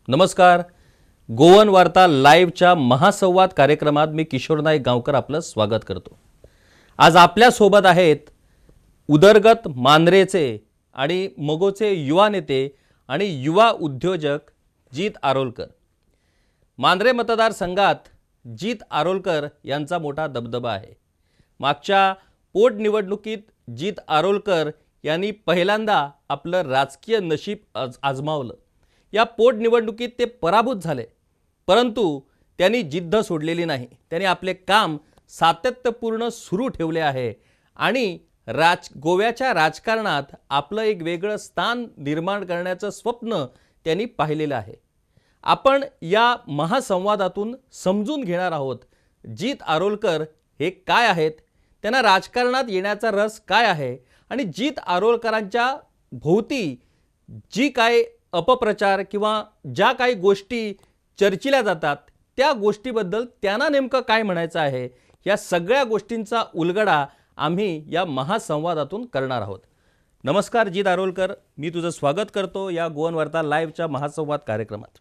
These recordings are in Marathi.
नमस्कार. गोवन वार्ता लाईव्हच्या महासंवाद कार्यक्रमात मी किशोर नाईक गावकर आपलं स्वागत करतो. आज आपल्या सोबत आहेत उदरगत मांद्रेचे आणि मगोचे युवा नेते आणि युवा उद्योजक जीत आरोलकर. मांद्रे मतदारसंघात जीत आरोलकर यांचा मोठा दबदबा आहे. मागच्या पोटनिवडणुकीत जीत आरोलकर यांनी पहिल्यांदा आपलं राजकीय नशीब आजमावलं. या पोटनिवडणुकीत ते पराभूत झाले, परंतु त्यांनी जिद्द सोडलेली नाही. त्यांनी आपले काम सातत्यपूर्ण सुरू ठेवले आहे आणि गोव्याच्या राजकारणात आपलं एक वेगळं स्थान निर्माण करण्याचं स्वप्न त्यांनी पाहिलेलं आहे. आपण या महासंवादातून समजून घेणार आहोत जीत आरोलकर हे काय आहेत, त्यांना राजकारणात येण्याचा रस काय आहे आणि जीत आरोलकरांच्या भोवती जी काय अपप्रचार किंवा ज्या काही गोष्टी चर्चिल्या जातात त्या गोष्टीबद्दल त्यांना नेमकं काय म्हणायचं आहे, या सगळ्या गोष्टींचा उलगडा आम्ही या महासंवादातून करणार आहोत. नमस्कार जीत आरोलकर, मी तुझं स्वागत करतो या गोवन वार्ता लाईव्हच्या महासंवाद कार्यक्रमात.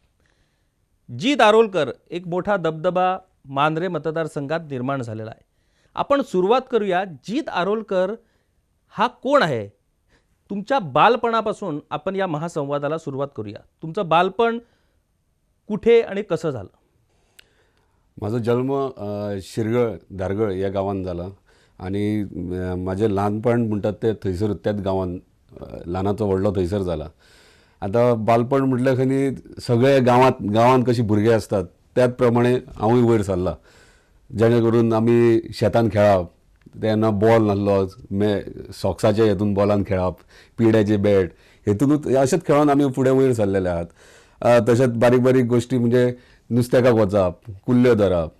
जीत आरोलकर, एक मोठा दबदबा मांद्रे मतदारसंघात निर्माण झालेला आहे. आपण सुरुवात करूया. जीत आरोलकर हा कोण आहे? तुमच्या बालपणापासून आपण या महासंवादाला सुरुवात करूया. तुमचं बालपण कुठे आणि कसं झालं? माझा जन्म शिरगळ धारगळ या गावात झाला आणि माझे लहानपण म्हणतात ते थंयसर त्याच गावात ल्हानाचो व्हडलो थंयसर झाला. आता बालपण म्हटल्या खनी सगळे गावात कशी भुरगे असतात त्याच प्रमाणे हांवूय वयर सरला. जेणे करून आमी शेतान खेळप, तेन्ना बॉल नासलो, सॉक्साच्या हेतून बॉलान खेळप, पिड्याचे बॅट हेतूनच अशेंच खेळून आमी फुडें वयर सरलेले आहात. तशेंच बारीक बारीक गोश्टी म्हणजे नुस्त्याकाक वचप, कुल्ल्यो धरप,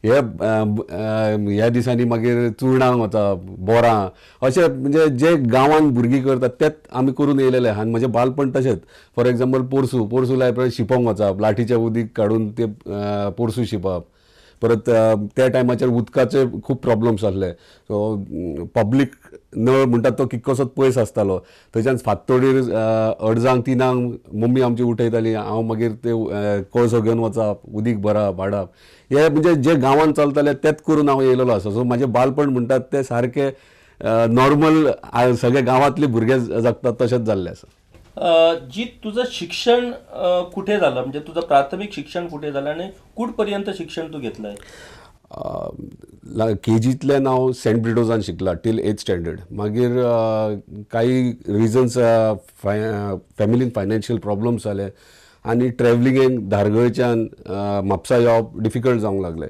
ह्या दिसांनी मागीर चुरणांक वचप, बोरां, अशें म्हणजे जे गांवांत भुरगीं करतात तेच आमी करून येयलेले आहा. आनी म्हजें बालपण तशेंच. फॉर एग्जाम्पल पोरसूं लायब्ररी शिंपोंक वचप, लाठीचें उदीक काडून ते पोरसूं शिंपप. परत त्या टायमाचेर उदकाचे खूब प्रॉब्लम्स आसले. सो पब्लीक नळ म्हणटात तो कितकोसोच पयस आसतालो. थंयच्यान फांतोडीर अडजांक 3 मम्मी आमची उठयताली, हांव मागीर ते कोळसो घेवन वचप, उदीक भरप हाडप. हे म्हणजे जे गांवांत चलताले तेच करून हांव येयलेलो आसा. सो म्हाजें बालपण म्हणटात ते सारकें नॉर्मल सगळे गांवांतले भुरगे जगतात तशेंच जाल्लें आसा. जीत, तुझं शिक्षण कुठे झालं? म्हणजे तुझं प्राथमिक शिक्षण कुठे झालं आणि कुठपर्यंत शिक्षण तू घेतलंय? KGतल्यान हांव सेंट ब्रिडोजान शिकला टील 8th स्टँडर्ड. मागीर काही रिजन्स फॅमिलीन फायनान्शियल प्रॉब्लम्स जाले आनी ट्रॅव्हलिंगेक धारगळच्यान म्हापसा येवप डिफिकल्ट जावंक लागलें.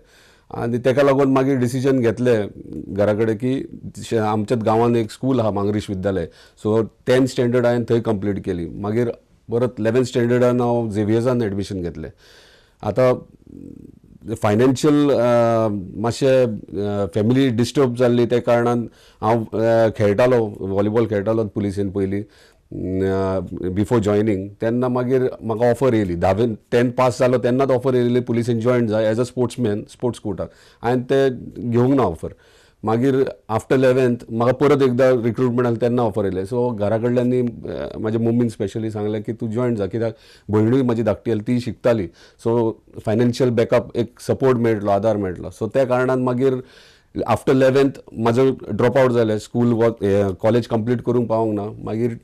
आनी तेका लागून मागीर डिसिजन घेतलें घरा कडेन की आमच्याच गांवांत एक स्कूल आहा मांगरीश विद्यालय. सो 10th स्टँडर्ड हांवें थंय कंप्लीट केली. मागीर परत 11th स्टँडर्डान हांव झेवियर्सान एडमिशन घेतलें. आतां फायनान्शियल मातशें फॅमिली डिस्टर्ब जाल्ली त्या कारणान हांव खेळटालो, वॉलीबॉल खेळटालो पुलिसेन पयलीं बिफोर जॉयनींग. तेन्ना मागीर म्हाका ऑफर येयली, 10th पास जालो तेन्नाच ऑफर येयली पुलिसेन जॉयन जाय एज अ स्पोर्ट्समॅन, स्पोर्ट्स कोटाक. हांवें ते घेवंक ना ऑफर. मागीर आफ्टर 11th म्हाका परत एकदां रिक्रुटमेंट आसलें तेन्ना ऑफर येयलें. सो घरा कडल्यांनी म्हाज्या मम्मीन स्पेशली सांगलें की तूं जॉयन जा, कित्याक भयणूय म्हाजी धाकटी ती शिकताली. सो फायनान्शियल बॅकअप एक सपोर्ट मेळटलो, आदार मेळटलो. सो त्या कारणान मागीर आफ्टर 11th म्हाजो ड्रॉप आवट जालें. कॉलेज कंप्लीट करूंक पावूंक ना. मागीर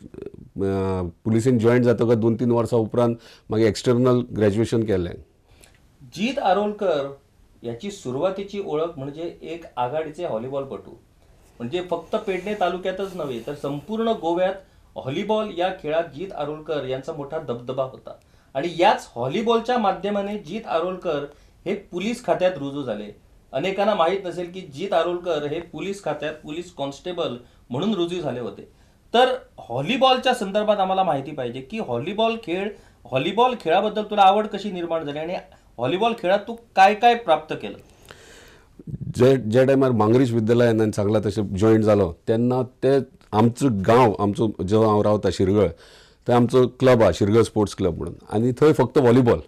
पुलिसेन जॉयन जातकच 2-3 वर्सां उपरांत मागीर एक्सटर्नल ग्रॅज्युएशन केलें. जीत आरोलकर याची सुरुवातीची ओळख म्हणजे एक आघाडीचे व्हॉलीबॉलपटू. म्हणजे फक्त पेडणे तालुक्यातच नव्हे तर संपूर्ण गोव्यात व्हॉलीबॉल या खेळात जीत आरोलकर यांचा मोठा दबदबा होता. आणि याच व्हॉलीबॉलच्या माध्यमाने जीत आरोलकर हे पोलीस खात्यात रुजू झाले. अनेकांना माहीत नसेल की जीत आरोलकर हे पोलीस खात्यात पोलीस कॉन्स्टेबल म्हणून रुजू झाले होते. तर व्हॉलीबॉलच्या संदर्भात आम्हाला माहिती पाहिजे की व्हॉलीबॉल खेळाबद्दल तुला आवड कशी निर्माण झाली आणि व्हॉलीबॉल खेळात तू काय काय प्राप्त केलं? ज्या टायमार मांगरीश विद्यालयान सांगला तशें जॉयन जालो तेन्ना ते आमचो गांव, आमचो जो हांव रावता शिरगळ, थंय आमचो क्लब आहा शिरगळ स्पोर्ट्स क्लब म्हणून. आनी थंय फक्त व्हॉलीबॉल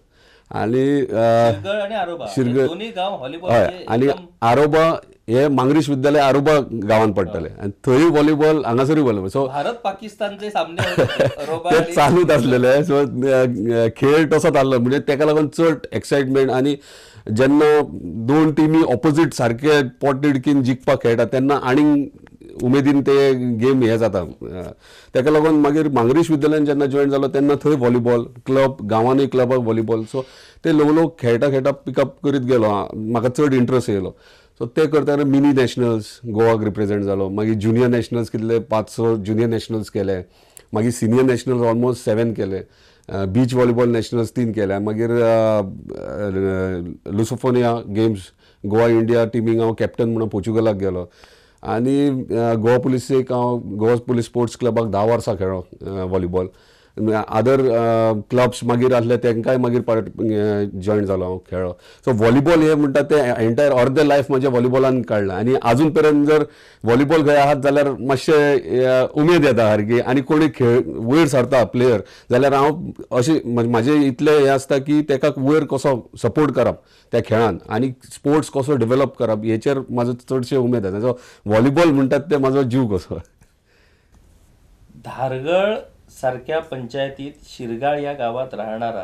आणि शिरगळ आणि आरोबा शिरगळ दोन्ही गाव व्हॉलीबॉल आणि आरोबा हे मांगरीश विद्यालय आरोबा गावात पडटले आणि थंय व्हॉलीबॉल हांगासरूय व्हॉलीबॉल सो भारत पाकिस्तानचे सामने होते, रोबा ते आणि- चालूच असलेले सो खेळ तसोच आसलो म्हणजे तेका लागून चड एक्साइटमेंट आणि जेन्ना दोन टिमी ऑपोजीट सारखे पोट तिडकीन जिखपाक खेळटा तेन्ना आनीक उमेदीन ते गेम हे जाता तेका लागून मागीर मांगरीश विद्यालयान जेन्ना जॉईन जालो तेन्ना थंय व्हॉलीबॉल क्लब गांवांनी क्लबाक व्हॉलीबॉल सो ते ल्हव खेळटा खेळटा पिकअप करीत गेलो म्हाका चड इंट्रस्ट येयलो सो ते करतना मिनी नॅशनल्स गोवाक रिप्रेझेंट जालो मागीर ज्युनियर नॅशनल्स कितले 5-6 ज्युनियर नॅशनल्स केले मागीर सिनियर नॅशनल्स ऑलमोस्ट 7 केले बीच व्हॉलीबॉल नॅशनल्स 3 केले मागीर लुसोफोनिया गेम्स गोवा इंडिया टिमीक हांव कॅप्टन म्हणून पोर्चुगलाक गेलो आनी गोवा पुलिसेक हांव गोवा पुलीस स्पोर्ट्स क्लबाक 10 वर्सां खेळ्ळो व्हॉलीबॉल अदर क्लब्स मागीर आसले तांकांय मागीर जॉईन जालो हांव खेळ्ळो सो व्हॉलीबॉल हे म्हणटा ते एंटायर अर्दें लायफ म्हजें व्हॉलीबॉलान काडलां आनी आजून पर्यंत जर व्हॉलीबॉल खंय आहात जाल्यार मातशें उमेद येता सारकी आनी कोणी खेळ वयर सरता प्लेयर जाल्यार हांव अशें म्हाजें इतलें हें आसता की ताका वयर कसो सपोर्ट करप त्या खेळान आनी स्पोर्ट्स कसो डेव्हलप करप हेचेर म्हाजो चडशें उमेद येता सो व्हॉलीबॉल म्हणटात ते म्हाजो जीव कसो. धारगळ सारख्या पंचायतीत शिरगाळ या गावात राहणारा,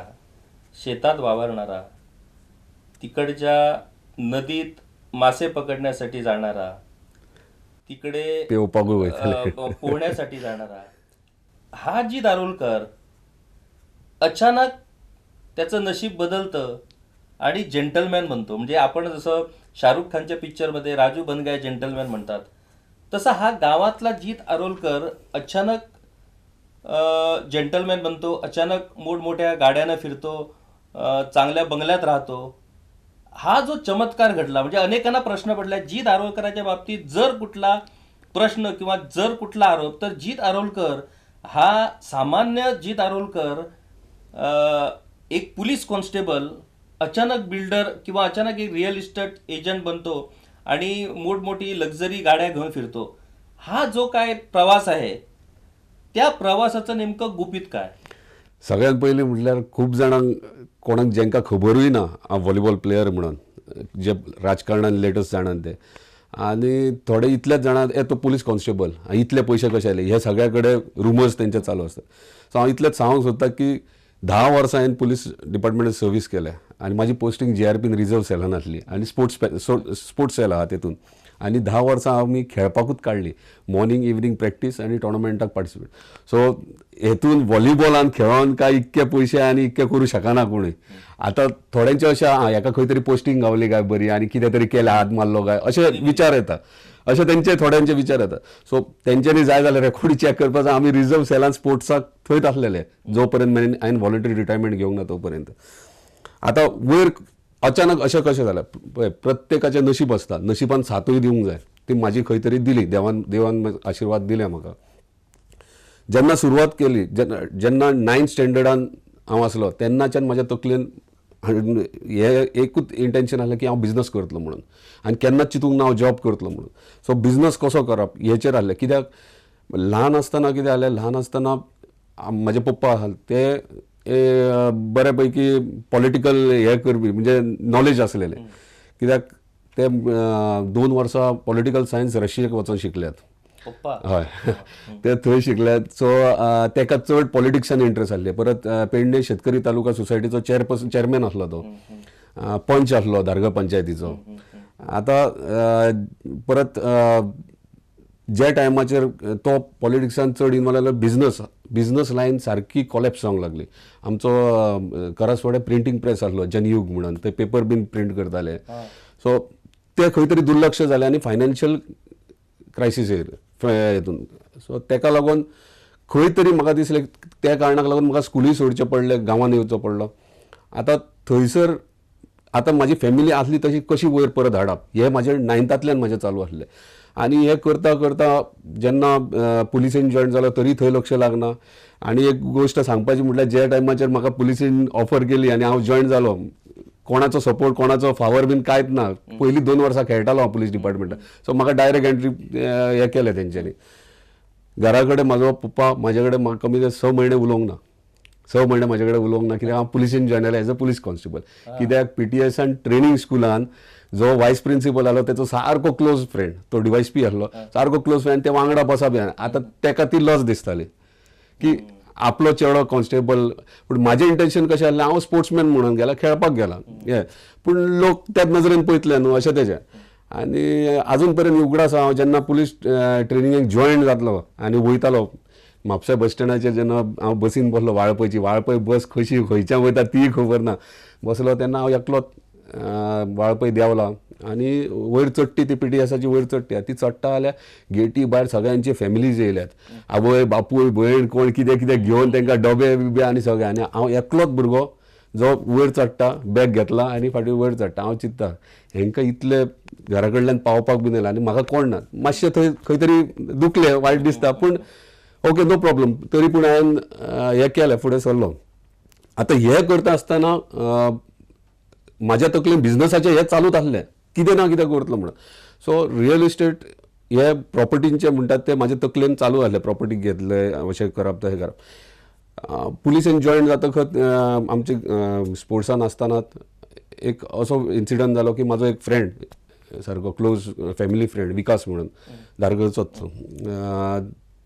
शेतात वावरणारा, तिकडच्या नदीत मासे पकडण्यासाठी जाणारा, तिकडे पेवपाकूय वयताले. पोहण्यासाठी जाणारा हा जी दारुलकर अचानक त्याचं नशीब बदलतं आणि जेंटलमॅन बनतो. म्हणजे आपण जसं शाहरुख खानच्या पिक्चरमध्ये राजू बन गया जेंटलमॅन म्हणतात तसा हा गावातला जीत आरोलकर अचानक जेंटलमॅन बनतो, अचानक मोठमोठ्या गाड्यानं फिरतो, चांगल्या बंगल्यात राहतो. हा जो चमत्कार घडला म्हणजे अनेकांना प्रश्न पडला जीत आरोलकराच्या बाबतीत जर कुठला प्रश्न किंवा जर कुठला आरोप तर जीत आरोलकर हा सामान्य जीत आरोलकर एक पोलीस कॉन्स्टेबल अचानक बिल्डर किंवा अचानक एक रिअल इस्टेट एजंट बनतो आणि मोठमोठी लक्झरी गाड्या घेऊन फिरतो. हा जो काय प्रवास आहे त्या प्रवासाचं नेमकं गुपित काय? सगळ्यात पयलीं म्हटल्यार खूब जाणांक कोणाक जेंकां खबरूय ना हांव व्हॉलीबॉल प्लेयर म्हणून जे राजकारणान लेटस्ट जाणात ते आनी थोडे इतलेच जाणात तो पुलीस कॉन्स्टेबल इतले पयशे कशे आले हे सगळ्या कडेन रुमर्स तेंचे चालू आसता. सो हांव इतलेंच सांगूंक सोदता की 10 वर्सां हांवें पुलीस डिपार्टमेंटान सर्वीस केल्या आनी म्हाजी पोस्टींग JRPन रिजर्व सेलान आसली आनी स्पोर्ट्स सेल आहा तेतून आनी 10 वर्सां आमी खेळपाकूच काडली मॉर्निंग इवनिंग प्रॅक्टीस आनी टोर्नामेंटाक पार्टिसिपेट. सो हेतून व्हॉलीबॉलान खेळोन काय इतके पयशे आनी इतके करूं शकना कोणूय. आतां थोड्यांचे अशें हेका खंय तरी पोस्टींग गावली काय बरी आनी कितें तरी केलें हात मारलो काय अशे विचार येता अशे तेंचे थोड्यांचे विचार येता. सो तेंच्यांनी जाय जाल्यार रेकॉर्ड चॅक करपाचो आमी रिजर्व सेलान स्पोर्ट्साक थंयच आसलेले जो पर्यंत हांवें व्हॉलंटरी रिटायरमेंट घेवंक ना तो पर्यंत. आतां वयर अचानक अशें कशें जालें पळय प्रत्येकाचें नशीब आसता नशिबान साथूय दिवंक जाय ती म्हाजी खंय तरी दिली देवान आशिर्वाद दिले म्हाका. जेन्ना सुरवात केली जेन्ना 9th स्टँडर्डान हांव आसलो तेन्नाच्यान म्हाज्या तकलेन हे एकूच इंटेंशन आसलें की हांव बिझनस करतलो म्हणून आनी केन्नाच चिंतूंक ना हांव जॉब करतलो म्हणून. सो बिझनस कसो करप हेचेर आसलें कित्याक ल्हान आसतना कितें जालें ल्हान आसतना म्हाजे पप्पा आसले ते बरे पैकी पॉलिटिकल हे करपी म्हणजे नॉलेज आसलेले कित्याक ते 2 वर्सां पॉलिटिकल सायन्स रशियेक वचून शिकल्यात. हय ते थंय शिकल्यात. सो ताका चड पॉलिटिक्सान इंट्रस्ट आसले. परत पेडणे शेतकरी तालुका सोसायटीचो चेअरमॅन आसलो तो पंच आसलो धारगळ पंचायतीचो. आतां परत जे टायमाचेर तो पॉलिटिक्सान चड इनवॉल्व जालो बिझनस लायन सारकी कॉलेप्स जावंक लागली. आमचो करासवाडे प्रिंटींग प्रेस आसलो जनयुग म्हणून ते पेपर बीन प्रिंट करताले. सो ते खंय तरी दुर्लक्ष जालें आनी फायनान्शियल क्रायसीस हेतून. सो ताका लागून खंय तरी म्हाका दिसलें त्या कारणाक लागून म्हाका स्कुलीय सोडचें पडलें गांवांत येवचो पडलो. आतां थंयसर आतां म्हाजी फॅमिली आसली तशी कशी वयर परत हाडप हें म्हाजें 9थांतल्यान म्हाजें चालू आसलें. आनी हें करता करता जेन्ना पुलिसेन जॉयन जालो तरी थंय लक्ष लागना. आनी एक गोश्ट सांगपाची म्हटल्यार जे टायमाचेर म्हाका पुलिसेन ऑफर केली आनी हांव जॉयन जालो कोणाचो सपोर्ट कोणाचो फावर बीन कांयच ना. पयलीं 2 वर्सां खेळटालो हांव पुलीस डिपार्टमेंटान. सो म्हाका डायरेक्ट एंट्री हें केलें तेंच्यांनी. घरा कडेन म्हाजो पप्पा म्हाजे कडेन म्हाका कमी 6 म्हयने उलोवंक ना स म्हणे म्हाजे कडेन उलोवंक ना कित्याक हांव पुलिसीन जॉयन जालें एज अ पुलीस कॉन्स्टेबल. कित्याक PTSan ट्रेनिंग स्कुलान जो वायस प्रिन्सिपल आसलो तेचो सारको क्लोज फ्रेंड, तो DYSP आसलो, सारको क्लोज फ्रेंड, ते वांगडा बसप. आतां तेका ती लज दिसताली की आपलो चेडो कॉन्स्टेबल. पूण म्हाजें इंटेंशन कशें आसलें, हांव स्पोर्ट्समॅन म्हणून गेला, खेळपाक गेला, पूण लोक त्याच नजरेन पळयतले न्हू अशें तेजें. आनी आजून पर्यंत उगडास हांव जेन्ना पुलीस ट्रेनिंगेक जॉयन जातलो आनी वयतालो म्हापसा बस स्टँडाचेर, जेन्ना हांव बसीन बसलो वाळपय बस कशी खंयच्यान वयता ती खबर ना, बसलो तेन्ना हांव एकलोच वाळपय देवला आनी वयर चडटी ती PTSाची वयर चडटी. ती चडटा जाल्यार गेटी भायर सगळ्यांचे फॅमिलीज येयल्यात, आवय बापूय भयण कोण कितें कितें घेवन तांकां डबे बिबे आनी सगळें. आनी हांव एकलोच भुरगो जो वयर चडटा, बॅग घेतला आनी फाटीं वयर चडटा. हांव चिंत्ता हेंकां इतले घरा कडल्यान पावपाक बीन येयला आनी म्हाका कोण ना. मातशें थंय खंय तरी दुखलें, वायट दिसता, पूण ओके नो प्रॉब्लम. तरी पूण हांवें हें केलें, फुडें सरलो. आतां हें करता आसतना म्हाज्या तकलेन बिझनसाचें हें चालूच आसलें, कितें ना कितें करतलो म्हणून. सो रियल इस्टेट हे प्रॉपर्टींचे म्हणटात ते म्हाज्या तकलेन चालू आसलें, प्रॉपर्टी घेतले अशें करप तशें करप. पुलिसेन जॉयन जातकच आमचे स्पोर्ट्सान आसतनाच एक असो इन्सिडंट जालो की म्हाजो एक फ्रेंड, सारको क्लोज फॅमिली फ्रेंड, विकास म्हणून, धारगळचोच.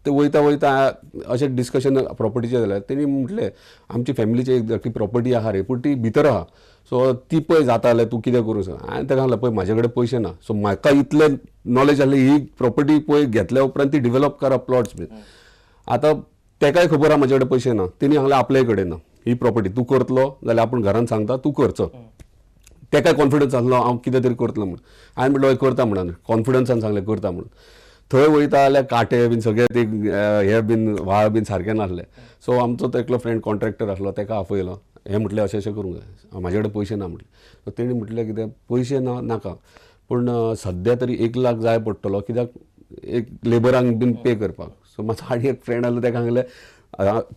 ते वयता वयता अशें डिस्कशन प्रॉपर्टीचें जालें. तेणी म्हटलें आमची फॅमिलीची एक धाकटी प्रॉपर्टी आहा रे, पूण ती भितर आहा, सो ती पळय जाता जाल्यार तूं कितें करूं सांग. हांवें ताका सांगलें पळय म्हाजे कडेन पयशे ना, सो म्हाका इतलें नॉलेज आसलें ही प्रॉपर्टी पळय घेतल्या उपरांत ती डिवेलप करप प्लॉट्स बीन. आतां तेकाय खबर आहा म्हाजे कडेन पयशे ना. तेणी सांगलें आपले कडेन ना ही प्रॉपर्टी, तूं करतलो जाल्यार आपूण घरान सांगता तूं करचो. तेकाय कॉन्फिडन्स आसलो हांव कितें तरी करतलो म्हणून. हांवें म्हटलं हय करता म्हणून, कॉन्फिडन्सान सांगलें करता म्हणून. थंय वयता जाल्यार काटे बीन सगळे ते हे बीन व्हाळ बीन सारकें नासलें. सो आमचो तो एकलो फ्रेंड कॉन्ट्रॅक्टर आसलो, तेका आपयलो. हें म्हटलें अशें अशें करूंक जाय, म्हाजे कडेन पयशे ना म्हटलें. सो तेणी म्हटलें कितें पयशे ना नाका, पूण सद्या तरी 1 लाख जाय पडटलो, कित्याक एक लेबरांक बीन पे करपाक. सो म्हाजो आनी एक फ्रेंड आसलो, ताका सांगलें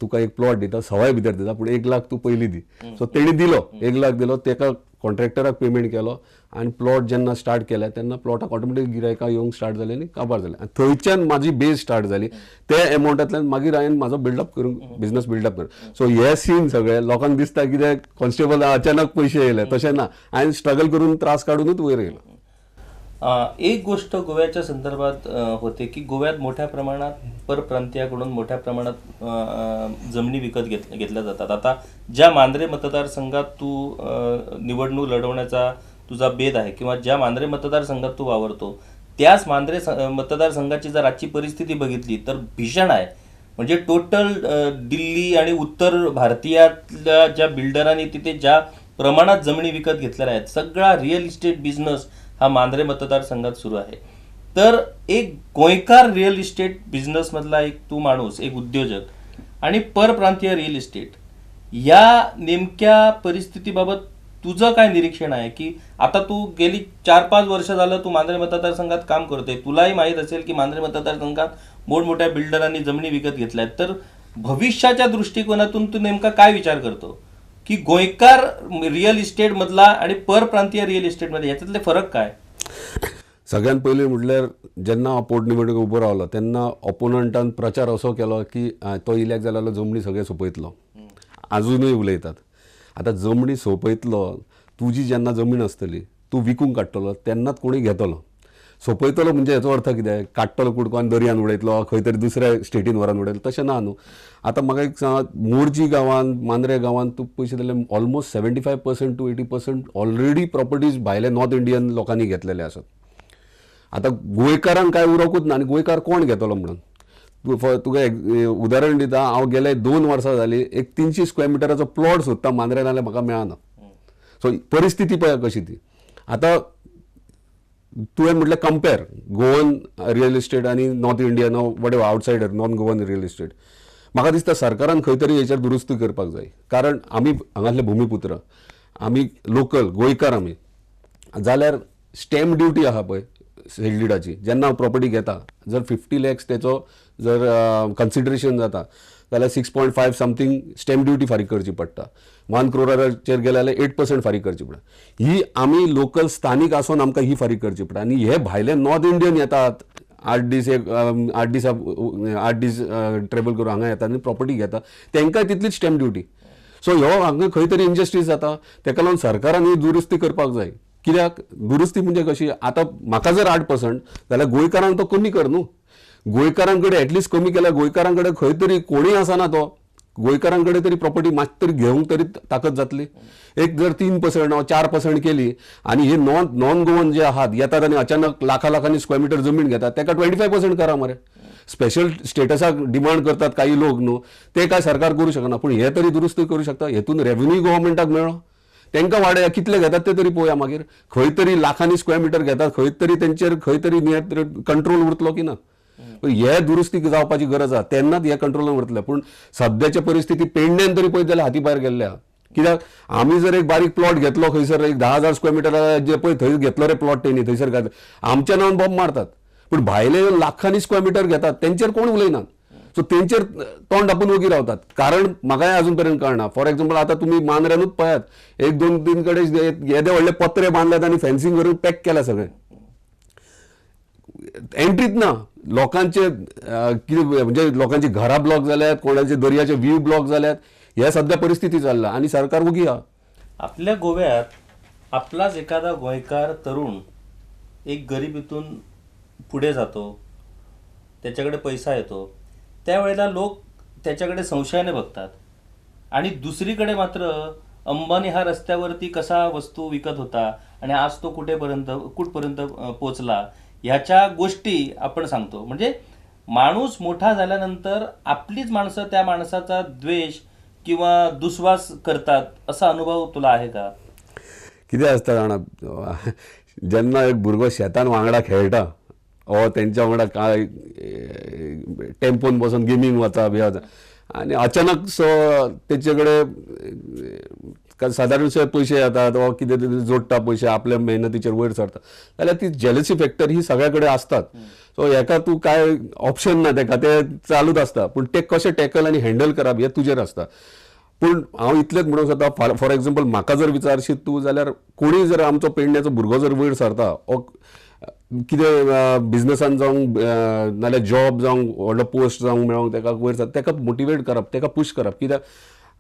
तुका एक प्लॉट दिता, सवाय भितर दिता, पूण 1 लाख तूं पयलीं दी. सो तेणी दिलो, 1 लाख दिलो, तेका कॉन्ट्रॅक्टराक पेमेंट केलो. आनी प्लॉट जेन्ना स्टार्ट केले तेन्ना प्लॉटाक ऑटोमॅटीक गिरायकां येवंक स्टार्ट जाली आनी काबार जालें. आनी थंयच्यान म्हाजी बेज स्टार्ट जाली. ते एमावंटांतल्यान मागीर हांवें म्हाजो बिल्डअप करूंक, बिझनस बिल्डअप करूंक. सो हे सीन सगळे लोकांक दिसता कितें कॉन्स्टेबल अचानक पयशे येयले, तशें ना. हांवें स्ट्रगल करून त्रास काडूनच वयर येयलो. एक गोष्ट गोव्याच्या संदर्भात होते की गोव्यात मोठ्या प्रमाणात परप्रांतीयाकडून मोठ्या प्रमाणात जमिनी विकत घेतल्या जातात. आता ज्या मांद्रे मतदारसंघात तू निवडणूक लढवण्याचा तुझा बेद आहे किंवा ज्या मांद्रे मतदारसंघात तू वावरतो, त्याच मांद्रे मतदारसंघाची जर आजची परिस्थिती बघितली तर भीषण आहे. म्हणजे टोटल दिल्ली आणि उत्तर भारतीयातल्या ज्या बिल्डरांनी तिथे ज्या प्रमाणात जमिनी विकत घेतलेल्या आहेत, सगळा रिअल इस्टेट बिझनेस हा मांद्रे मतदारसंघात सुरू आहे. तर एक गोंयकार रिअल इस्टेट बिझनेस मधला एक तू माणूस, एक उद्योजक आणि परप्रांतीय रिअल इस्टेट या नेमक्या परिस्थितीबाबत तुझं काय निरीक्षण आहे? की आता तू गेली 4-5 वर्ष झालं तू मांद्रे मतदारसंघात काम करतोय, तुलाही माहीत असेल की मांद्रे मतदारसंघात मोठमोठ्या बिल्डरांनी जमिनी विकत घेतल्यात. तर भविष्याच्या दृष्टिकोनातून तू नेमका काय विचार करतो की गोंयकार रिअल इस्टेट मधला आणि परप्रांतीय रिअल इस्टेट मध्ये याच्यातले फरक काय? सगळ्यात पयलीं म्हटल्यार जेन्ना हांव पोटनिवडणूक उबो रावलो तेन्ना ऑपोनंटान प्रचार असो केलो की तो इलेक्ट जाल्यार जमनी सगळे सोंपयतलो. अजूनय उलयतात. आतां जमनी सोंपयतलो, तुजी जेन्ना जमीन आसतली तूं विकूंक काडटलो तेन्नाच कोणी घेतलो. सोंपयतलो म्हणजे हेचो अर्थ कितें, काडटलो कुडको आनी दर्यान उडयतलो, खंय तरी दुसऱ्या स्टेटीन व्हरून उडयतलो, तशें ना न्हू. आतां म्हाका एक सांग, मोरजी गांवांत, मांद्रे गांवांत तूं पयशे दिले ऑलमोस्ट 75% to 80% ऑलरेडी प्रॉपर्टीज भायले नॉर्थ इंडियन लोकांनी घेतलेले आसात. आतां गोंयकारांक काय उरोकूच ना, आनी गोंयकार कोण घेतलो म्हणून. तुका उदाहरण दिता, हांव गेले 2 वर्सां जालीं एक 300 स्क्वेअर मिटराचो प्लॉट सोदता मांद्रे, नाल्यार म्हाका मेळना. सो परिस्थिती पळय कशी ती. आतां तुवें म्हटलें कंपेर गोवन रियल इस्टेट आनी north Indian what ever outsider non Goan real estate. म्हाका दिसता सरकारान खंय तरी हेचेर दुरुस्ती करपाक जाय. कारण आमी हांगासले भुमिपुत्र, आमी लोकल गोंयकार आमी जाल्यार स्टॅम्प ड्युटी आहा पळय सेल्डिडाची, जेन्ना हांव प्रॉपर्टी घेता, जर 50 lakhs तेचो जर कन्सिडरेशन जाता जाल्यार 6.5 समथींग स्टॅम्प ड्युटी फारीक करची पडटा. 1 crore गेले जाल्यार 8% फारीक करची पडटा. ही आमी लोकल स्थानीक आसून आमकां ही फारीक करची पडटा. आनी हे भायले नॉर्थ इंडियन येतात 8 दीस 8 दीस ट्रॅव्हल करून हांगा येता आनी प्रॉपर्टी घेता तांकांय तितलीच स्टॅम्प ड्युटी. सो ह्यो हांगा खंय तरी इनजस्टीस जाता. ताका लागून सरकारान ही दुरुस्ती करपाक जाय. कित्याक दुरुस्ती म्हणजे कशी, आतां म्हाका जर 8% जाल्यार गोंयकारांक तो कमी कर न्हू. गोंयकारांकडे एटलिस्ट कमी केल्यार गोंयकारांकडे खंय तरी कोणूय आसना तो गोंयकारांकडे तरी प्रॉपर्टी मात तरी घेवंक तरी ताकद जातली. एक जर 3% वा 4% केली आनी हे नॉन गोवन जे आहात येतात आनी अचानक लाखांनी स्क्वेअर मिटर जमीन घेतात ताका 25% करा मरे. स्पेशल स्टेटसाक डिमांड करतात काही लोक न्हू, ते काय सरकार करू शकना. पूण हे तरी दुरुस्ती करू शकता. हेतून रेव्हेन्यू गव्हर्मेंटाक मेळ्ळो, तांकां वाडया कितले घेतात ते तरी पळोवया. मागीर खंय तरी लाखांनी स्क्वेअर मिटर घेतात, खंय तरी तेंचेर खंय तरी कंट्रोल उरतलो की ना. हे दुरुस्ती जावपाची गरज आसा, तेन्नाच हे कंट्रोलान उरतले. पूण सद्याच्या परिस्थिती पेडण्यान तरी पळयत जाल्यार हाती भायर गेल्ले आहा. कित्याक आमी जर एक बारीक प्लॉट घेतलो खंयसर एक 10,000 स्क्वेअर मिटर जे पळय थंय घेतलो रे प्लॉट तेणी थंयसर घात आमच्या नांवान बॉम्ब मारतात. पूण भायले लाखांनी स्क्वेअर मिटर घेतात तेंचेर कोण उलयनात. सो तेंचेर तोंड धापून वगी रावतात. कारण म्हाकाय अजून पर्यंत कळना. फॉर एक्झाम्पल आतां तुमी मांद्र्यानूच पळयात, 1-2-3 कडेन येदे व्हडले पत्रे बांदल्यात आनी फेन्सिंग करून पॅक केला सगळें. एंट्रीच ना. लोकांचे कितें म्हणजे लोकांची घरां ब्लॉक जाल्यात, कोणाचे दर्याचे व्ह्यू ब्लॉक जाल्यात. हे सध्या परिस्थिती चालला आनी सरकार वगी आहा. आपल्या गोव्यात आपलाच एखादा गोंयकार तरुण एक गरिबीतून पुढे जातो, त्याच्याकडे पैसा येतो, त्यावेळेला लोक त्याच्याकडे संशयाने बघतात. आणि दुसरीकडे मात्र अंबानी हा रस्त्यावरती कसा वस्तू विकत होता आणि आज तो कुठपर्यंत पोचला ह्याच्या गोष्टी आपण सांगतो. म्हणजे माणूस मोठा झाल्यानंतर आपलीच माणसं त्या माणसाचा द्वेष किंवा दुस्वास करतात, असा अनुभव तुला आहे का? कितें आसता जाणा, जेन्ना एक भुरगो शेतान वांगडा खेळटा ओ तेंच्या वांगडा काय टेम्पोन बसून गेमींग वता आनी अचानक सो तेचे कडेन सादारणशे पयशे येतात वा कितें जोडटा पयशे आपल्या मेहनतीचेर वयर सरता जाल्यार ती जेलसी फॅक्टर ही सगळ्या कडेन आसतात. सो हेका तूं काय ऑप्शन ना, तेका ते चालूच आसता. पूण ते कशें टॅकल आनी हँडल करप हे तुजेर आसता. पूण हांव इतलेंच म्हणूंक सोदता, फॉर एक्झाम्पल म्हाका जर विचारशीत तूं जाल्यार कोणूय जर आमचो पेडण्याचो भुरगो जर वयर सरता ओ कितें बिझनसान जावंक नाल्यार जॉब जावंक व्हडलो पोस्ट जावंक मेळोंक ताका वयर सरता, ताका मोटिवेट करप, ताका पुश करप. कित्याक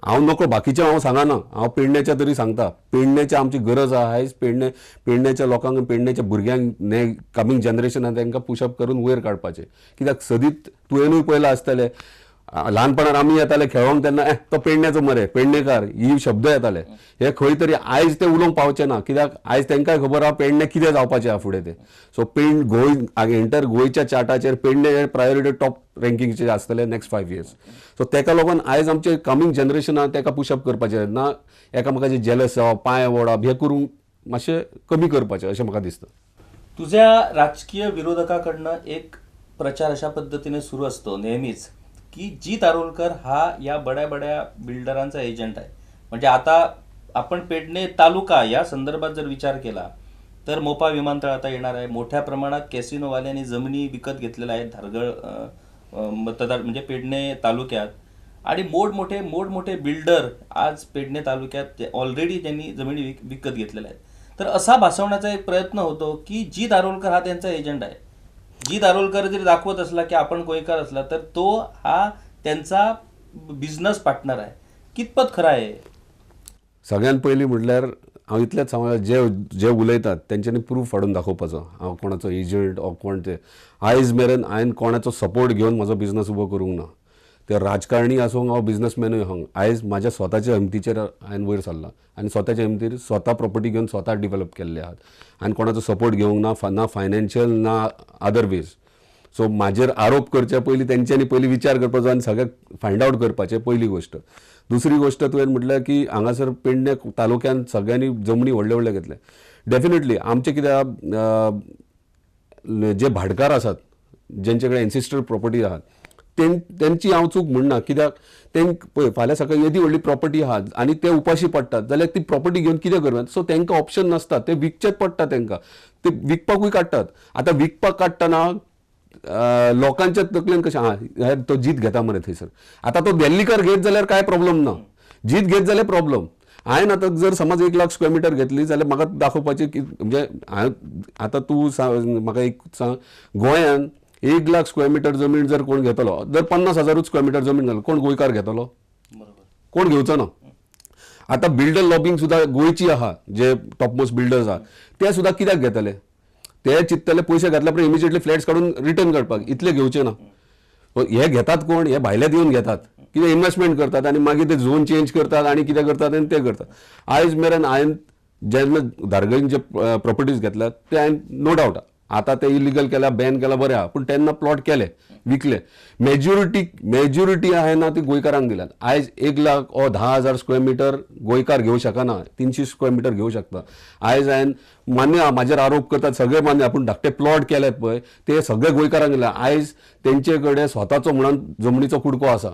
हांव नकळो बाकीचें हांव सांगना, हांव पेडण्याच्या तरी सांगता. पेडण्याची आमची गरज आहा आयज. पेडण्याच्या लोकांक, पेडण्याच्या भुरग्यांक कमिंग जनरेशनान तांकां पुशअप करून वयर काडपाचें. कित्याक सदीत तुवेंनूय पयलां आसतलें ल्हानपणांत आमी येताले खेळोंक तेन्ना तो पेडण्याचो मरे, पेडणेकार ही शब्द येताले. हे खंय तरी आयज ते उलोवंक पावचे ना. कित्याक आयज तांकांय खबर आहा पेडणे कितें जावपाचें आहा फुडें ते. सो गोंय गोंयच्या चार्टाचेर पेडणे प्रायोरिटी टॉप रँकिंगचे आसतले नेक्स्ट 5 years. सो ताका लागून आयज आमचे कमिंग जनरेशनान ताका पुशअप करपाचें ना, एकामेकाचे जेलस जावप, पांय ओडप हे करून मातशें कमी करपाचें अशें म्हाका दिसता. तुझ्या राजकीय विरोधकाकडनं एक प्रचार अशा पद्धतीने सुरू असतो नेहमीच की जीत आरोलकर हा या बड्या बिल्डरांचा एजंट आहे. म्हणजे आता आपण पेडणे तालुका या संदर्भात जर विचार केला तर मोपा विमानतळ आता येणार आहे. मोठ्या प्रमाणात कॅसिनोवाल्यांनी जमिनी विकत घेतलेल्या आहेत धारगळ मतदार म्हणजे पेडणे तालुक्यात. आणि मोठमोठे बिल्डर आज पेडणे तालुक्यात ऑलरेडी त्यांनी जमिनी विकत घेतलेल्या आहेत. तर असा भासवण्याचा एक प्रयत्न होतो की जीत आरोलकर हा त्यांचा एजंट आहे. जीत आरोलकर जरी दाखवत असला की आपण गोंयकार असला तर तो हा त्यांचा बिझनेस पार्टनर आहे. कितपत खरं आहे? सगळ्यात पयलीं म्हटल्यार हांव इतलेंच सांगता, जे उलयतात तेंच्यांनी प्रूफ हाडून दाखोवपाचो. हांव कोणाचो एजंट ओ कोण ते आयज मेरेन हांवें कोणाचो सपोर्ट घेवन म्हजो बिझनस उबो करूंक ना. ते राजकारणी आसूंक हांव बिझनसमॅनूय आसूंक आयज म्हाज्या स्वताच्या हिमतीचेर हांवें वयर सरला आनी स्वताच्या हिमतीर स्वता प्रॉपर्टी घेवन स्वता डिवेलप केल्ले आहात. आनी कोणाचो सपोर्ट घेवंक ना फायनान्शियल ना अदर वेज. सो म्हाजेर आरोप करचे पयलीं तेंच्यांनी पयलीं विचार करपाचो आनी सगळ्याक फायंड आवट करपाचें पयली गोश्ट. दुसरी गोश्ट तुवें म्हटल्यार की हांगासर पेडणे तालुक्यान सगळ्यांनी जमनी व्हडले घेतले. डेफिनेटली आमचे कितें जे भाटकार आसात जेंचे कडेन एन्सिस्ट्रल प्रॉपर्टी आहात तेंची हांव चूक म्हणना. कित्याक तेंक पळय फाल्यां सकाळीं येदी व्हडली प्रॉपर्टी आहा आनी ते उपाशी पडटात जाल्यार ती प्रॉपर्टी घेवन कितें करतात. सो तांकां ऑप्शन नासता, ते विकचेच पडटा तांकां. ते विकपाकूय काडटात. आतां विकपाक काडटना लोकांच्या तकलेन कशें तो जीत घेता मरे थंयसर. आतां तो दिल्लीकार घेत जाल्यार कांय प्रॉब्लेम ना, जीत घेत जाल्यार प्रॉब्लेम. हांवें आतां जर समज 1 लाख स्क्वेअर मिटर घेतली जाल्यार म्हाका दाखोवपाचें की म्हणजे आतां तूं म्हाका एक सांग, गोंयान 1 लाख स्क्वेअर मीटर जमीन जर कोण घेतलो, जर 50,000 स्क्वेअर मीटर जमीन घाल कोण गोंयकार घेतलो, कोण घेवचो ना. आता बिल्डर लॉबिंग सुद्धा गोंयची आहा, जे टॉपमोस्ट बिल्डर्स आहा ते सुद्धा कित्याक घेतले, ते चिंतले पयशे घातले पण इमिजिएटली फ्लॅट्स काढून रिटर्न करपाक, इतले घेवचे ना. हे घेतात कोण, हे भायल्यात येवन घेतात, कितें इन्व्हेस्टमेंट करतात आणि मागीर ते झोन चेंज करतात आणि कितें करतात आणि ते करतात. आयज मेरेन हांवें जेन्ना धारगळीन जे प्रॉपर्टीज घेतल्यात ते हांवें नो डावट आता ते इलिगल केल्या, बॅन केला बरें आहा, पूण तेन्ना प्लॉट केले, विकले. मेजॉरिटी आहे ना ती गोंयकारांक दिल्यात. आयज 1 लाख ओ 10,000 स्क्वेअर मीटर गोंयकार घेवं शकना, 300 स्क्वेअर मीटर घेवं शकता. आयज हांवें मान्य आहा, म्हाजेर आरोप करतात सगळे मान्य, पूण धाकटे प्लॉट केलेत पळय ते सगळे गोंयकारांक दिल्या. आयज तेंचे कडेन स्वताचो म्हणून जमनीचो कुडको आसा.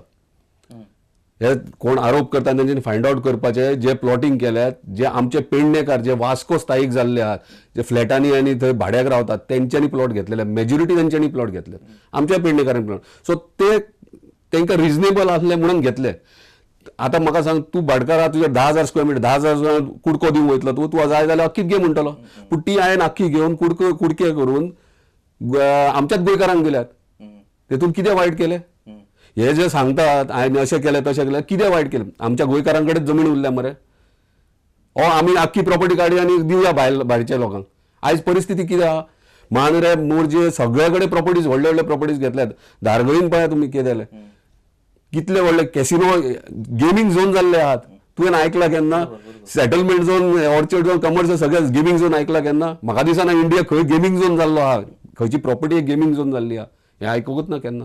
हे कोण आरोप करता तेंच्यांनी फायंड आउट करपाचे, जे प्लॉटिंग केल्यात, जे आमचे पेडणेकार जे वास्को स्थायीक जाल्ले आहात, जे फ्लॅटांनी आणि थंय भाड्याक रावतात तेंच्यांनी प्लॉट घेतलेले, मेजॉरिटी तेंच्यांनी प्लॉट घेतले, आमच्या पेडणेकारांनी प्लॉट. सो ते तेंकां रिजनेबल आसले म्हणून घेतले. आता म्हाका सांग, तूं भाटकारा तुजे 10,000 स्क्वेअर मीटर 10,000 कुडको दिवंक वयतलो, तूं जाय जाल्यार अख्खीच घे म्हणटलो. पूण ती हांवें अख्खी घेवन कुडके करून आमच्याच गोंयकारांक दिल्यात. तेतून कितें वायट केलें? हे जे सांगतात हांवें अशें केलें तशें केलें, कितें वायट केलें? आमच्या गोंयकारांकडेच जमीन उरल्या मरे. आमी आख्खी प्रॉपर्टी काडी आनी दिवया भायरच्या लोकांक. आयज परिस्थिती कितें आहा? मांद्रे, मोरजे सगळे कडेन प्रॉपर्टीज व्हडले व्हडले प्रॉपर्टीज घेतल्यात. धारगळीन पळया तुमी कितें जालें, कितले व्हडले कॅसिनो गेमिंग झोन जाल्ले आहात. तुवें आयकला केन्ना? Settlement zone, orchard zone, commercial सगळे गेमिंग झोन आयकला केन्ना? म्हाका दिसना इंडिया खंय गेमिंग झोन जाल्लो आहा, खंयची प्रॉपर्टी गेमिंग झोन जाल्ली आहा, हें आयकूंकच ना केन्ना.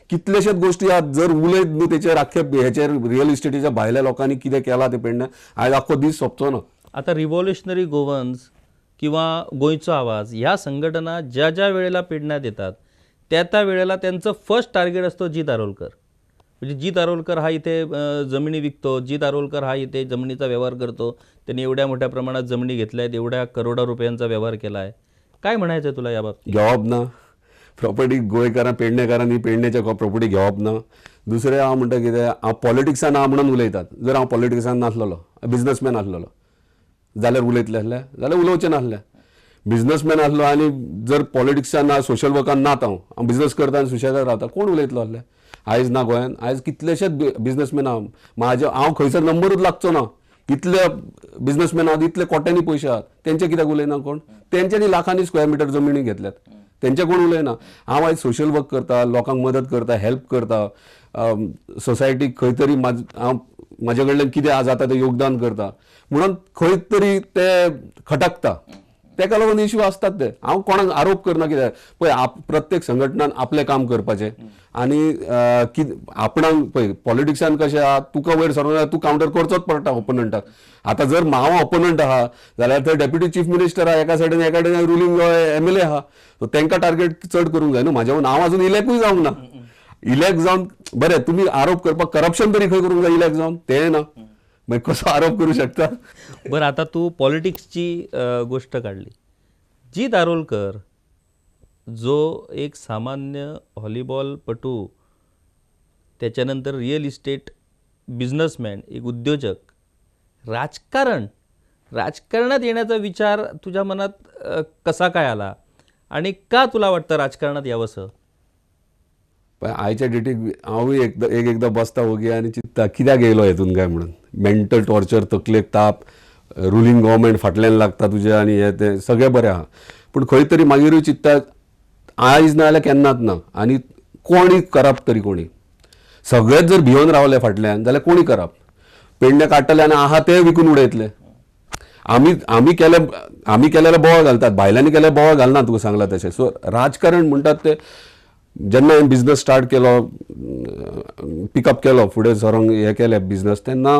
कितलेशेच गोष्टी आहात, जर उलयत न्हू तेचेर आख्खे हेचेर रियल इस्टेटीच्या भायल्या लोकांनी कितें केला ते पेडणे, आयज आख्खो दीस सोंपचो ना. आता रिव्हॉल्युशनरी गोवन्स किंवा गोंयचो आवाज ह्या संघटना ज्या ज्या वेळेला पेडण्यात येतात त्या त्या वेळेला त्यांचं फर्स्ट टार्गेट असतो जीत आरोलकर. म्हणजे जीत आरोलकर हा इथे जमिनी विकतो, जीत आरोलकर हा इथे जमिनीचा व्यवहार करतो, त्यांनी एवढ्या मोठ्या प्रमाणात जमिनी घेतल्या आहेत, एवढ्या करोडा रुपयांचा व्यवहार केला आहे. काय म्हणायचं आहे तुला याबाबतीत? घेवप ना प्रॉपर्टी, गोंयकारां पेडणेकारांनी पेडणेच्या प्रॉपर्टी घेवप ना. दुसरें हांव म्हणटा कितें, हांव पॉलिटिक्सान आहा म्हणून उलयतात. जर हांव पॉलिटिक्सान नासलेलो, बिझनसमॅन आसलेलो जाल्यार उलयतले आसले, जाल्यार उलोवचें नासलें. बिझनसमॅन आसलो आनी जर पॉलिटिक्सान ना, सोशल वर्कान नात, हांव बिझनस करता आनी सुशेगाद रावता, कोण उलयतलो आसलें? आयज ना गोंयांत, आयज कितलेशेच बिझनसमॅन आहा, हांव खंयसर नंबरूच लागचो ना. इतले बिझनसमॅन आहात, इतले कोट्यांनी पयशे आहात, तेंचे कित्याक उलयना कोण? तेंच्यांनी लाखांनी स्क्वेअर मीटर जमिनी घेतल्यात, तेंचे कोण उलयना. हांव आयज सोशल वर्क करता, लोकांक मदत करता, हेल्प करता, सोसायटीक खंय तरी हांव म्हाजे कडल्यान कितें जाता तें योगदान करता म्हणून खंय तरी ते खटकता. तेका लागून इश्यू असतात ते. हांव कोणाक आरोप करना, कित्याक पळय प्रत्येक संघटनान आपलें काम करपाचें आनी आपणाक पळय पॉलिटिक्सान कशें आहा, तुका वयर सरोन तूं कावंटर करचोच पडटा ओपोनंटाक. आतां जर हांव ओपोनंट आहा जाल्यार थंय डेप्युटी चीफ मिनिस्टर आहा, एका सायडीन रुलींग MLA आहा, सो तांकां टार्गेट चड करूंक जाय न्हू. म्हाज्या हांव अजून इलेक्टूय जावंक ना. इलेक्ट जावन बरें तुमी आरोप करपाक करप्शन तरी खंय करूंक जाय, इलेक्ट जावन तें ना, मागीर कसो आरोप करूं शकता? बरं, आता तू पॉलिटिक्सची गोष्ट काढली. जीत आरोलकर जो एक सामान्य व्हॉलीबॉलपटू, त्याच्यानंतर रिअल इस्टेट बिझनेसमॅन, एक उद्योजक, राजकारणात येण्याचा विचार तुझ्या मनात कसा काय आला आणि का तुला वाटतं राजकारणात यावंसं? आयच्या डेटीक हांवूय एकदा बसता ओगी आनी चिंतता कित्याक येयलो हेतून काय म्हणून. मेंटल टॉर्चर, तकलेक ताप, रुलींग गव्हर्मेंट फाटल्यान लागता तुजे आनी हे ते सगळें बरें आहा, पूण खंय तरी मागीरूय चिंतता आयज ना जाल्यार केन्नाच ना. आनी कोणी करप तरी कोणी, सगळेच जर भिवन रावले फाटल्यान जाल्यार कोणी करप? पेडणे काडटले आनी आहा ते विकून उडयतले. आमी केलेले बोवाळ घालतात, भायल्यांनी केले बोवाळ घालना, तुका सांगला तशें. सो राजकारण म्हणटात ते जेन्ना हांवें बिझनस स्टार्ट केलो, पिकअप केलो, फुडें सरोंक हे केलें बिझनस, तेन्ना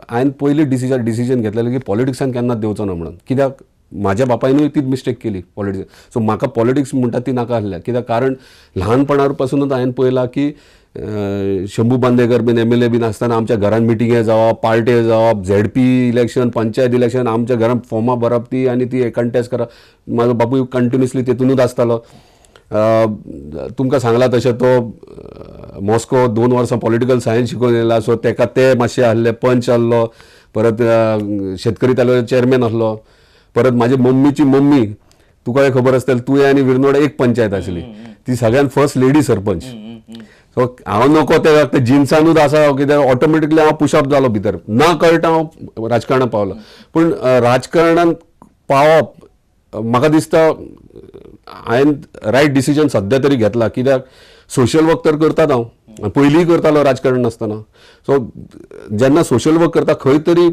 हांवें पयलीं डिसिजन घेतलेलें की पॉलिटिक्सान केन्नाच देंवचो ना म्हणून. कित्याक म्हाज्या बापायनूय तीच मिस्टेक केली पॉलिटिक्स. सो म्हाका पॉलिटिक्स म्हणटा ती नाका आसलें. कित्याक कारण ल्हानपणा पासूनच हांवें पळयलां की शंभू बांदेकर बीन MLA बीन आसतना आमच्या घरान मिटिंगे जावप, पार्टे जावप, ZP इलेक्शन, पंचायत इलेक्शन, आमच्या घरान फॉर्मां भरप ती आनी ती कंटेस्ट करप. म्हाजो बापूय कंटिन्युअसली तेतूनच आसतालो. तुमकां सांगला तशें तो मॉस्को 2 वर्सां पॉलिटिकल सायन्स शिकून येयला. सो तेका ते मातशें आहले, पंच आहलो, परत शेतकरी तालुक्याचो चेअरमॅन आहलो. परत म्हाजी मम्मीची मम्मी, तुका खबर आसतली, तुवें आनी विरनोडे एक पंचायत आसली. ती सगळ्यात फर्स्ट लेडी सरपंच. सो हांव नको ते जिन्सानूच आसा कित्याक ऑटोमॅटिकली हांव पुशअप जालो भितर, न कळटा हांव राजकारणांत पावलो. पूण राजकारणांत पावप म्हाका दिसता हांवें रायट डिसिजन सद्या तरी घेतला. कित्याक सोशल वर्क तर करतात हांव, पयलींय करतालो राजकारण नासतना. सो जेन्ना सोशल वर्क करता खंय तरी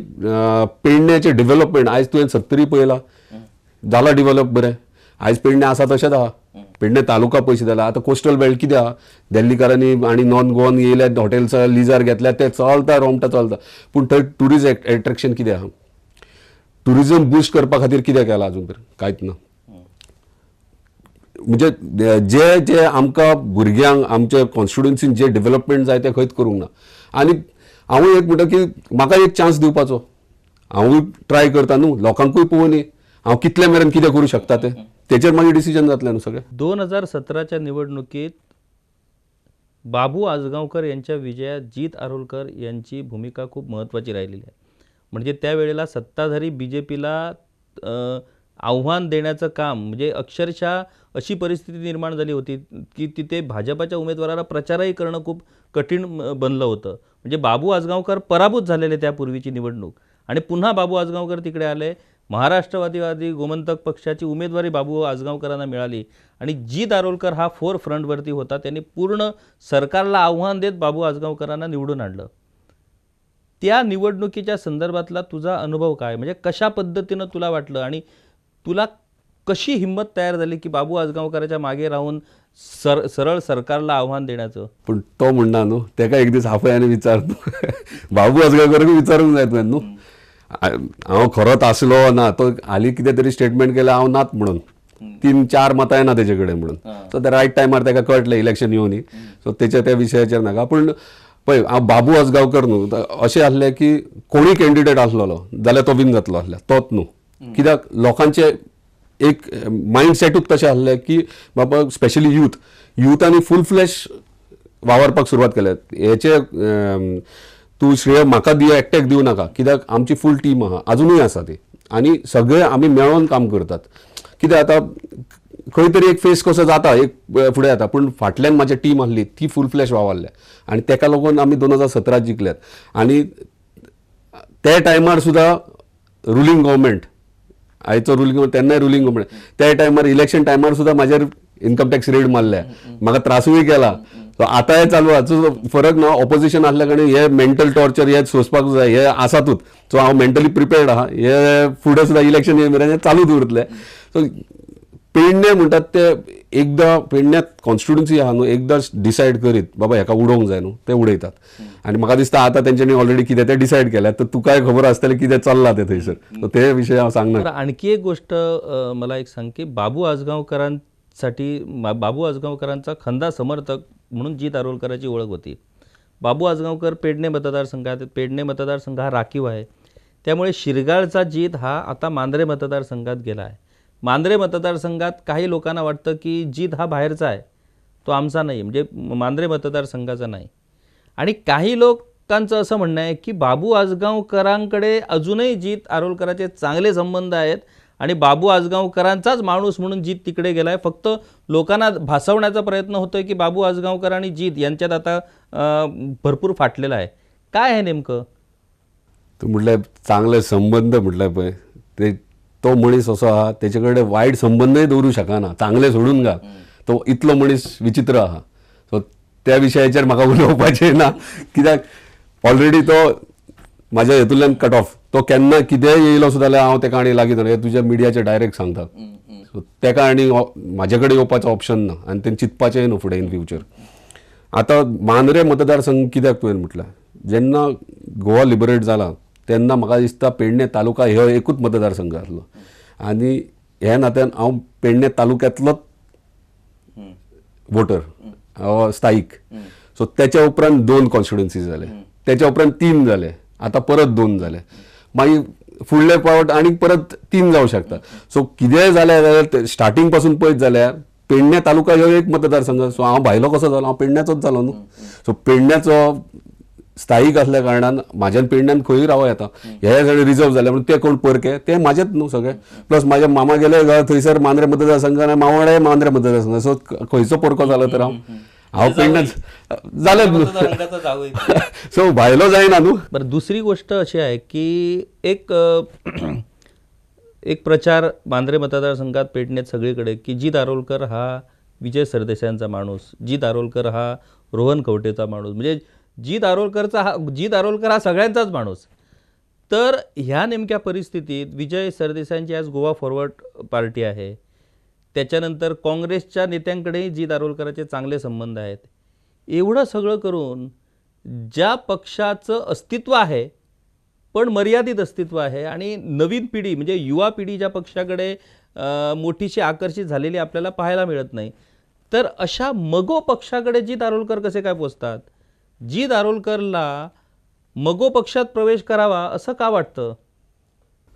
पेडण्याचें डेव्हलपमेंट आयज तुवें सत्तरी पळयला जाला डेव्हलप बरें. आयज पेडणे आसा तशेंच आहा. पेडणे तालुका पयशे जाला. आतां कोस्टल बेल्ट कितें आहा, दिल्लीकारांनी आनी नॉन गोवन येयल्या हॉटेल्स लिजार घेतल्या ते चलता रोमटा चलता. पूण थंय ट्युरिस्ट एट्रॅक्शन कितें आहा, ट्युरिजम बूस्ट करपा खातीर कितें केलां अजून पर्यंत? कांयच ना. म्हणजे जे जे आमकां भुरग्यांक आमच्या कॉन्स्टिट्युएन्सीन जे डेव्हलपमेंट जाय ते खंयच करूंक ना. आनी हांवूय एक म्हणटा की म्हाका एक चान्स दिवपाचो, हांवूय ट्राय करता न्हू, लोकांकूय पळोवनी हांव कितले मेरेन कितें करूं शकता ते, तेचेर मागीर डिसिजन जातलें न्हू सगळें. 2017च्या निवडणुकीत बाबू आजगावकर यांच्या विजयात जीत आरोलकर यांची भूमिका खूप महत्त्वाची राहिलेली आहे. म्हणजे त्यावेळेला सत्ताधारी BJPला आव्हान देण्याचं काम, म्हणजे अक्षरशः अशी परिस्थिती निर्माण झाली होती की तिथे भाजपाच्या उमेदवाराला प्रचारही करणं खूप कठीण बनलं होतं. म्हणजे बाबू आजगावकर पराभूत झालेले त्यापूर्वीची निवडणूक, आणि पुन्हा बाबू आजगावकर तिकडे आले. महाराष्ट्रवादी गोमंतक पक्षाची उमेदवारी बाबू आजगावकरांना मिळाली आणि जीत आरोलकर हा फोर फ्रंटवरती होता. त्यांनी पूर्ण सरकारला आव्हान देत बाबू आजगावकरांना निवडून आणलं. त्या निवडणुकीच्या संदर्भातला तुझा अनुभव काय, म्हणजे कशा पद्धतीनं तुला वाटलं आणि तुला कशी हिंमत तयार झाली की बाबू आजगावकरांच्या मागे राहून सरळ सरकारला आव्हान देण्याचं? पण तो म्हणना न्हू, तेका एक दीस हांवें विचारतो बाबू आजगावकराक विचारूंक जाय तुवें न्हू, हांव खरोच आसलो ना, तो हालीं कितें तरी स्टेटमेंट केलें हांव नात म्हणून, 3-4 मतां येना तेजे कडेन म्हणून. सो त्या रायट टायमार तेका कळटलें इलेक्शन येवनी. सो तेच्या त्या विशयाचेर नाका. पूण पळय हांव बाबू आजगावकर न्हू, अशें आसलें की कोणूय कॅन्डिडेट आसलेलो जाल्यार तो विन जातलो आसलो, तोच न्हू. कित्याक लोकांचे एक मायंडसेटूच तशें आसलें की बाबा स्पेशली युथांनी फूल फ्लॅश वावरपाक सुरवात केल्या. हेचे तूं श्रेय म्हाका दिया, एकट्याक दिवं नाका, कित्याक आमची फूल टीम आहा, अजुनूय आसा ती, आनी सगळे आमी मेळोन काम करतात. कित्याक आतां खंय तरी एक फेस कसो जाता, एक फुडें येता, पूण फाटल्यान म्हाजी टीम आसली ती फूल फ्लॅश वावरल्या आनी तेका लागून आमी 2017 जिखल्यात. आनी त्या टायमार सुद्दां रुलींग गव्हर्मेंट, आयचो रुलींग तेन्नाय रुलींग गव्हर्मेंट, त्या टायमार इलेक्शन टायमार सुद्दां म्हाजेर इन्कम टॅक्स रेड मारल्या, म्हाका त्रासूय केला. सो आतां हे चालू हाचो फरक ना, ऑपोजिशन आसल्या कारणान हे मेंटल टॉर्चर हे सोंसपाक जाय, हे आसातूच. सो हांव मेंटली प्रिपेर्ड आहा, हे फुडें सुद्दां इलेक्शन येय मेरेन चालूच उरतलें. सो पेडणे म्हणटात ते एकदां पेडण्यात कॉन्स्टिट्युएन्सी आहा न्हू, एकदां डिसायड करीत बाबा हेका उडोवंक जाय न्हू, ते उडयतात. आनी म्हाका दिसता आतां तेंच्यांनी ऑलरेडी कितें ते डिसायड केल्यात, तर तुकाय खबर आसतलें कितें चल्लां ते थंयसर. सो ते विशय हांव सांगना. आणखी एक गोष्ट मला एक सांग की बाबू आजगावकरांचा खंदा समर्थक म्हणून जीत आरोलकरांची ओळख होती. बाबू आजगावकर पेडणे मतदारसंघात, पेडणे मतदारसंघ हा राखीव आहे, त्यामुळे शिरगाळचा जीत हा आता मांद्रे मतदारसंघात गेला आहे. मांद्रे मतदारसंघात काही लोकांना वाटतं की जीत हा बाहेरचा आहे, तो आमचा नाही, म्हणजे मांद्रे मतदारसंघाचा नाही. आणि काही लोकांचं असं म्हणणं आहे की बाबू आजगावकरांकडे अजूनही जीत आरोलकरांचे चांगले संबंध आहेत आणि बाबू आजगावकरांचाच माणूस म्हणून जीत तिकडे गेलाय. फक्त लोकांना भासवण्याचा प्रयत्न होतोय की बाबू आजगावकर आणि जीत यांच्यात आता भरपूर फाटलेला आहे. काय आहे नेमकं? तूं म्हटलें चांगले संबंध म्हटलें पळय, ते तो मनीस असो आहा तेचे कडेन वायट संबंदय दवरूं शकना, चांगले सोडून घाल, तो इतलो मनीस विचित्र आहा. सो त्या विशयाचेर म्हाका उलोवपाचें ना, कित्याक ऑलरेडी तो म्हाज्या हेतूंतल्यान कट ऑफ. तो केन्ना कितेंय येयलो सुद्दां जाल्यार हांव तेका आनी लागीं हे तुज्या मिडियाचे डायरेक्ट सांगता. सो तेका आनी म्हाजे कडेन येवपाचो ऑप्शन ना आनी तें चिंतपाचेंय न्हू फुडें इन फ्युचर. आतां मांद्रे मतदारसंघ कित्याक तुवें म्हटलें, जेन्ना गोवा लिबरेट जाला तेन्ना म्हाका दिसता पेडणे तालुका हो एकूच मतदारसंघ आसलो, आनी ह्या नात्यान हांव पेडणे तालुक्यांतलोच वोटर, स्थायीक. सो तेच्या उपरांत 2 कॉन्स्टिट्युएन्सीज जाले, तेच्या उपरांत 3 जाले, आतां परत 2 जाले, मागीर फुडले पावट आनी परत 3 जावं शकता. सो कितेंय जालें जाल्यार स्टार्टींग पासून पळयत जाल्यार पेडणे तालुका हो एक मतदारसंघ. सो हांव भायलो कसो जालो, हांव पेडण्याचोच जालो न्हू. सो पेडण्याचो स्थायीक असल्या कारणान म्हाज्यान पेडण्यान खंय रावं येता. हे सगळे रिझर्व जाले म्हणून ते कोण परके ते म्हाजेच न्हू सगळे. प्लस म्हाजे मामा गेले थंयसर मांद्रे मतदारसंघ आनी मावळे मांद्रे मतदारसंघ. सो खंयचो परको जालो तर हांव पेडण्यान जालेच न्हू. सो भायलो जायना न्हू. बरं, दुसरी गोष्ट अशी आहे की एक प्रचार मांद्रे मतदारसंघात पेडण्यात सगळीकडे की जी दारोलकर हा विजय सरदेसायांचा माणूस, जी दारोलकर हा रोहन खवटेचा माणूस, म्हणजे जी दारोलकर हा सगळ्यांचाच माणूस. तर ह्या नेमक्या परिस्थितीत विजय सरदेसायांची आज गोवा फॉरवर्ड पार्टी आहे, त्याच्यानंतर काँग्रेसच्या नेत्यांकडेही जी दारोलकरांचे चांगले संबंध आहेत. एवढं सगळं करून ज्या पक्षाचं अस्तित्व आहे पण मर्यादित अस्तित्व आहे आणि नवीन पिढी म्हणजे युवा पिढी ज्या पक्षाकडे मोठीशी आकर्षित झालेली आपल्याला पाहायला मिळत नाही, तर अशा मगो पक्षाकडे जी दारोलकर कसे काय पोचतात? जी दारोलकरला मगो पक्षात प्रवेश करावा असं का वाटतं?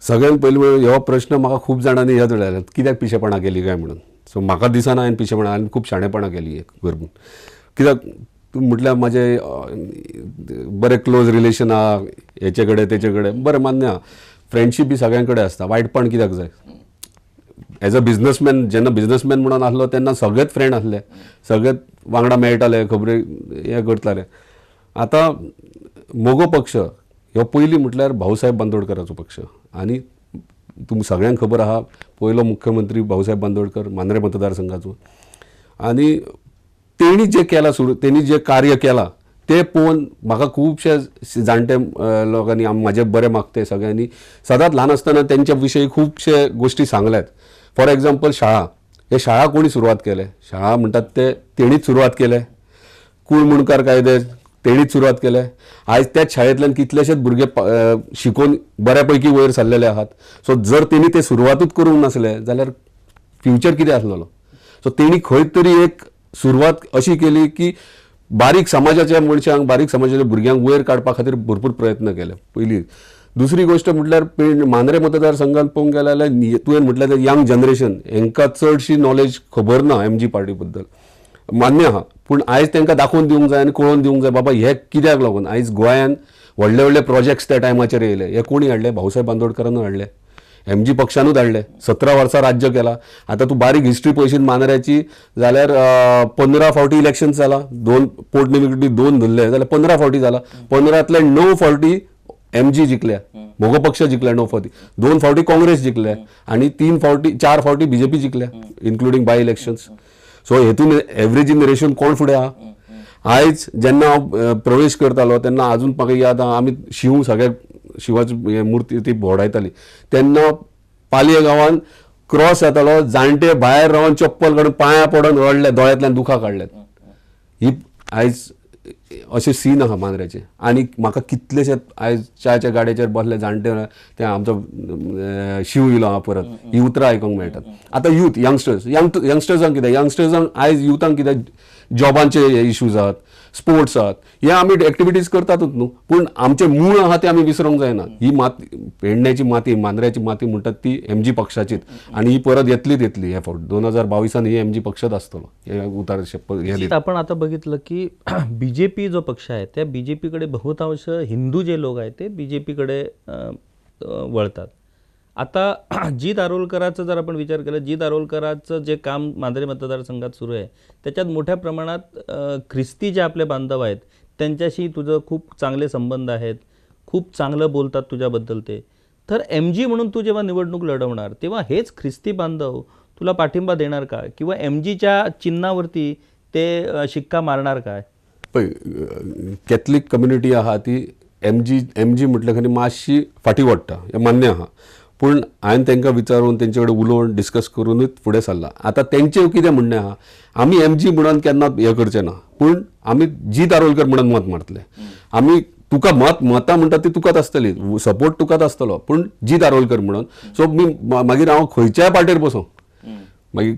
सगळ्यात पयलीं हो प्रश्न म्हाका खूब जाणांनी येत उडयल्यात कित्याक पिशेपणां केली काय म्हणून. सो म्हाका दिसना हांवें पिशेपणां हांवें खूब शाणेपणां केली एक करून. कित्याक म्हटल्यार म्हजे बरे क्लोज रिलेशन आहा हेचे कडेन तेचे कडेन, बरें मान्य आहा. फ्रेंडशीप बी सगळ्यां कडेन आसता, वायटपण कित्याक जाय. एज अ बिझनसमॅन जेन्ना बिझनसमॅन म्हणून आसलो तेन्ना सगळेच फ्रेंड आसले, सगळेच वांगडा मेळटाले, खबरी हे करताले. आतां मोगो पक्ष ह्यो पयलीं म्हटल्यार भाऊसाहेब बांदोडकराचो पक्ष आनी तुमकां सगळ्यांक खबर आहा पयलो मुख्यमंत्री भाऊसाहेब बांदोडकर मांद्रे मतदारसंघाचो. आनी तेणी जे केलां तेणी जे कार्य केलां ते पळोवन म्हाका खुबशे जाणटे लोकांनी म्हाजे बरे मागते सगळ्यांनी सदांच ल्हान आसतना तेंच्या विशयी खुबशे गोश्टी सांगल्यात. फॉर एग्जाम्पल शाळा, हे शाळा कोणी सुरवात केले? शाळा म्हणटात ते तेणीच सुरवात केले. कुळमुणकार कायदे तेणीच सुरवात केले. आयज त्याच शाळेंतल्यान कितलेशेच भुरगे शिकून बऱ्यापैकी वयर सरलेले आहात. सो जर तेणी ते सुरवातूच करूंक नासले जाल्यार फ्युचर कितें आसलेलो? सो तेणी खंय तरी एक सुरवात अशी केली की बारीक समाजाच्या मनशांक, बारीक समाजाच्या भुरग्यांक वयर काडपा खातीर भरपूर प्रयत्न केले पयलीं. दुसरी गोष्ट म्हटल्यार मांद्रे मतदारसंघात पळोवंक गेले जाल्यार तुवें म्हटलें तें यंग जनरेशन हांकां चडशी नॉलेज खबर ना एमजी पार्टी बद्दल. मान्य आहा, पूण आयज तांकां दाखोवन दिवंक जाय आनी कळोवन दिवंक जाय बाबा हे कित्याक लागून. आयज गोंयांत व्हडले व्हडले प्रोजेक्ट्स त्या टायमाचेर येयले. हे कोणी हाडले? भाऊसाहेब बांदोडकरांनी हाडले, एमजी पक्षानूच हाडले. 17 वर्सां राज्य केला. आतां तूं बारीक हिस्ट्री पळयशीत मांद्र्याची जाल्यार 15 फावटी इलेक्शन जाला, 2 पोटनिवडणुकी 2 धरले जाल्यार 15 फावटी जाला. 15तले 9 फावटी एमजी जिखल्या, मोगो पक्ष जिखल्या 9 फावटी, 2 फावटी काँग्रेस जिखल्या आनी 4 फावटी बीजेपी जिखल्या इन्क्लुडींग बाय इलेक्शन्स. सो हेतून एवरेज इन रेशन कोण फुडें आहा? आयज जेन्ना हांव प्रवेश करतालो तेन्ना आजून म्हाका याद आहा आमी सगळ्या शिवाची मुर्ती ती भोवडायताली तेन्ना पालये गांवांत क्रॉस येतालो, जाणटे भायर रावन चप्पल काडून पांयां पडून रडले, दोळ्यांतल्यान दुखां काडल्यात. ही आयज अशें सीन आहा मांद्र्याचे. आनी म्हाका कितलेशे आयज च्याच्या गाडयेचेर बसले जाणटे ते आमचो शिव येयलो आहा परत, ही उतरां आयकूंक मेळटात. आतां यूथ यंगस्टर्सांक कितें? यंगस्टर्सांक आयज युथांक कितें जॉबांचे इश्यूज आहात, स्पोर्ट्स आहात, हे आमी एक्टिविटीज करतातूच न्हू, पूण आमचे मूळ आहा ते आमी विसरूंक जायना. ही माती पेडण्याची माती, मांद्र्याची माती म्हणटात ती एमजी पक्षाचीच आनी ही परत येतली हे फावट 2022 ही एमजी पक्षात आसतलो. हे उतार आपण आता बघितलं की बीजेपी जो पक्ष आहे त्या बीजेपीकडे बहुतांश हिंदू जे लोक आहेत ते बीजेपीकडे वळतात. आता जी दारोलकरांचा जर आपण विचार केला, जी दारोलकरांचं जे काम मांद्रे मतदारसंघात सुरू आहे त्याच्यात मोठ्या प्रमाणात ख्रिस्ती जे आपले बांधव आहेत त्यांच्याशी तुझं खूप चांगले संबंध आहेत, खूप चांगलं बोलतात तुझ्याबद्दल ते. तर एमजी म्हणून तू जेव्हा निवडणूक लढवणार तेव्हा हेच ख्रिस्ती बांधव तुला पाठिंबा देणार का? किंवा एमजीच्या चिन्हावरती ते शिक्का मारणार काय? कॅथलीक कम्युनिटी आहा ती एमजी म्हटल्या खरी मातशी फाटी वाडटा, हे मान्य आहा. पूण हांवें तांकां विचारून तेंचे कडेन उलोवन डिस्कस करूनच फुडें सरला. आतां तेंचें कितें म्हणणें आहा, आमी एमजी म्हणून केन्नाच हें करचें ना, पूण आमी जी दारोलकर म्हणून मत मारतले. आमी तुका मतां म्हणटात ती तुकाच आसतली, सपोर्ट तुकाच आसतलो, पूण जी दारोलकर म्हणून. सो मागीर हांव खंयच्याय पार्टेर बसूं, मागीर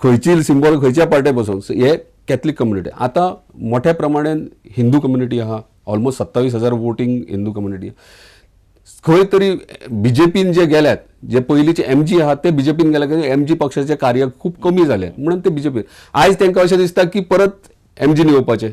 खंयची सिंबॉल खंयच्या पार्टेर बसूं, हे कॅथलीक कम्युनिटी. आतां मोठ्या प्रमाणान हिंदू कम्युनिटी आहा, ऑलमोस्ट 27,000 वोटींग हिंदू कम्युनिटी. खंय तरी बीजेपीन जे गेल्यात, जे पयलींचे एमजी आहात ते बीजेपीन गेले की एमजी पक्षाचे कार्य खूप कमी जाले म्हणून ते बीजेपी. आयज तांकां अशें दिसता की परत एमजीन येवपाचें.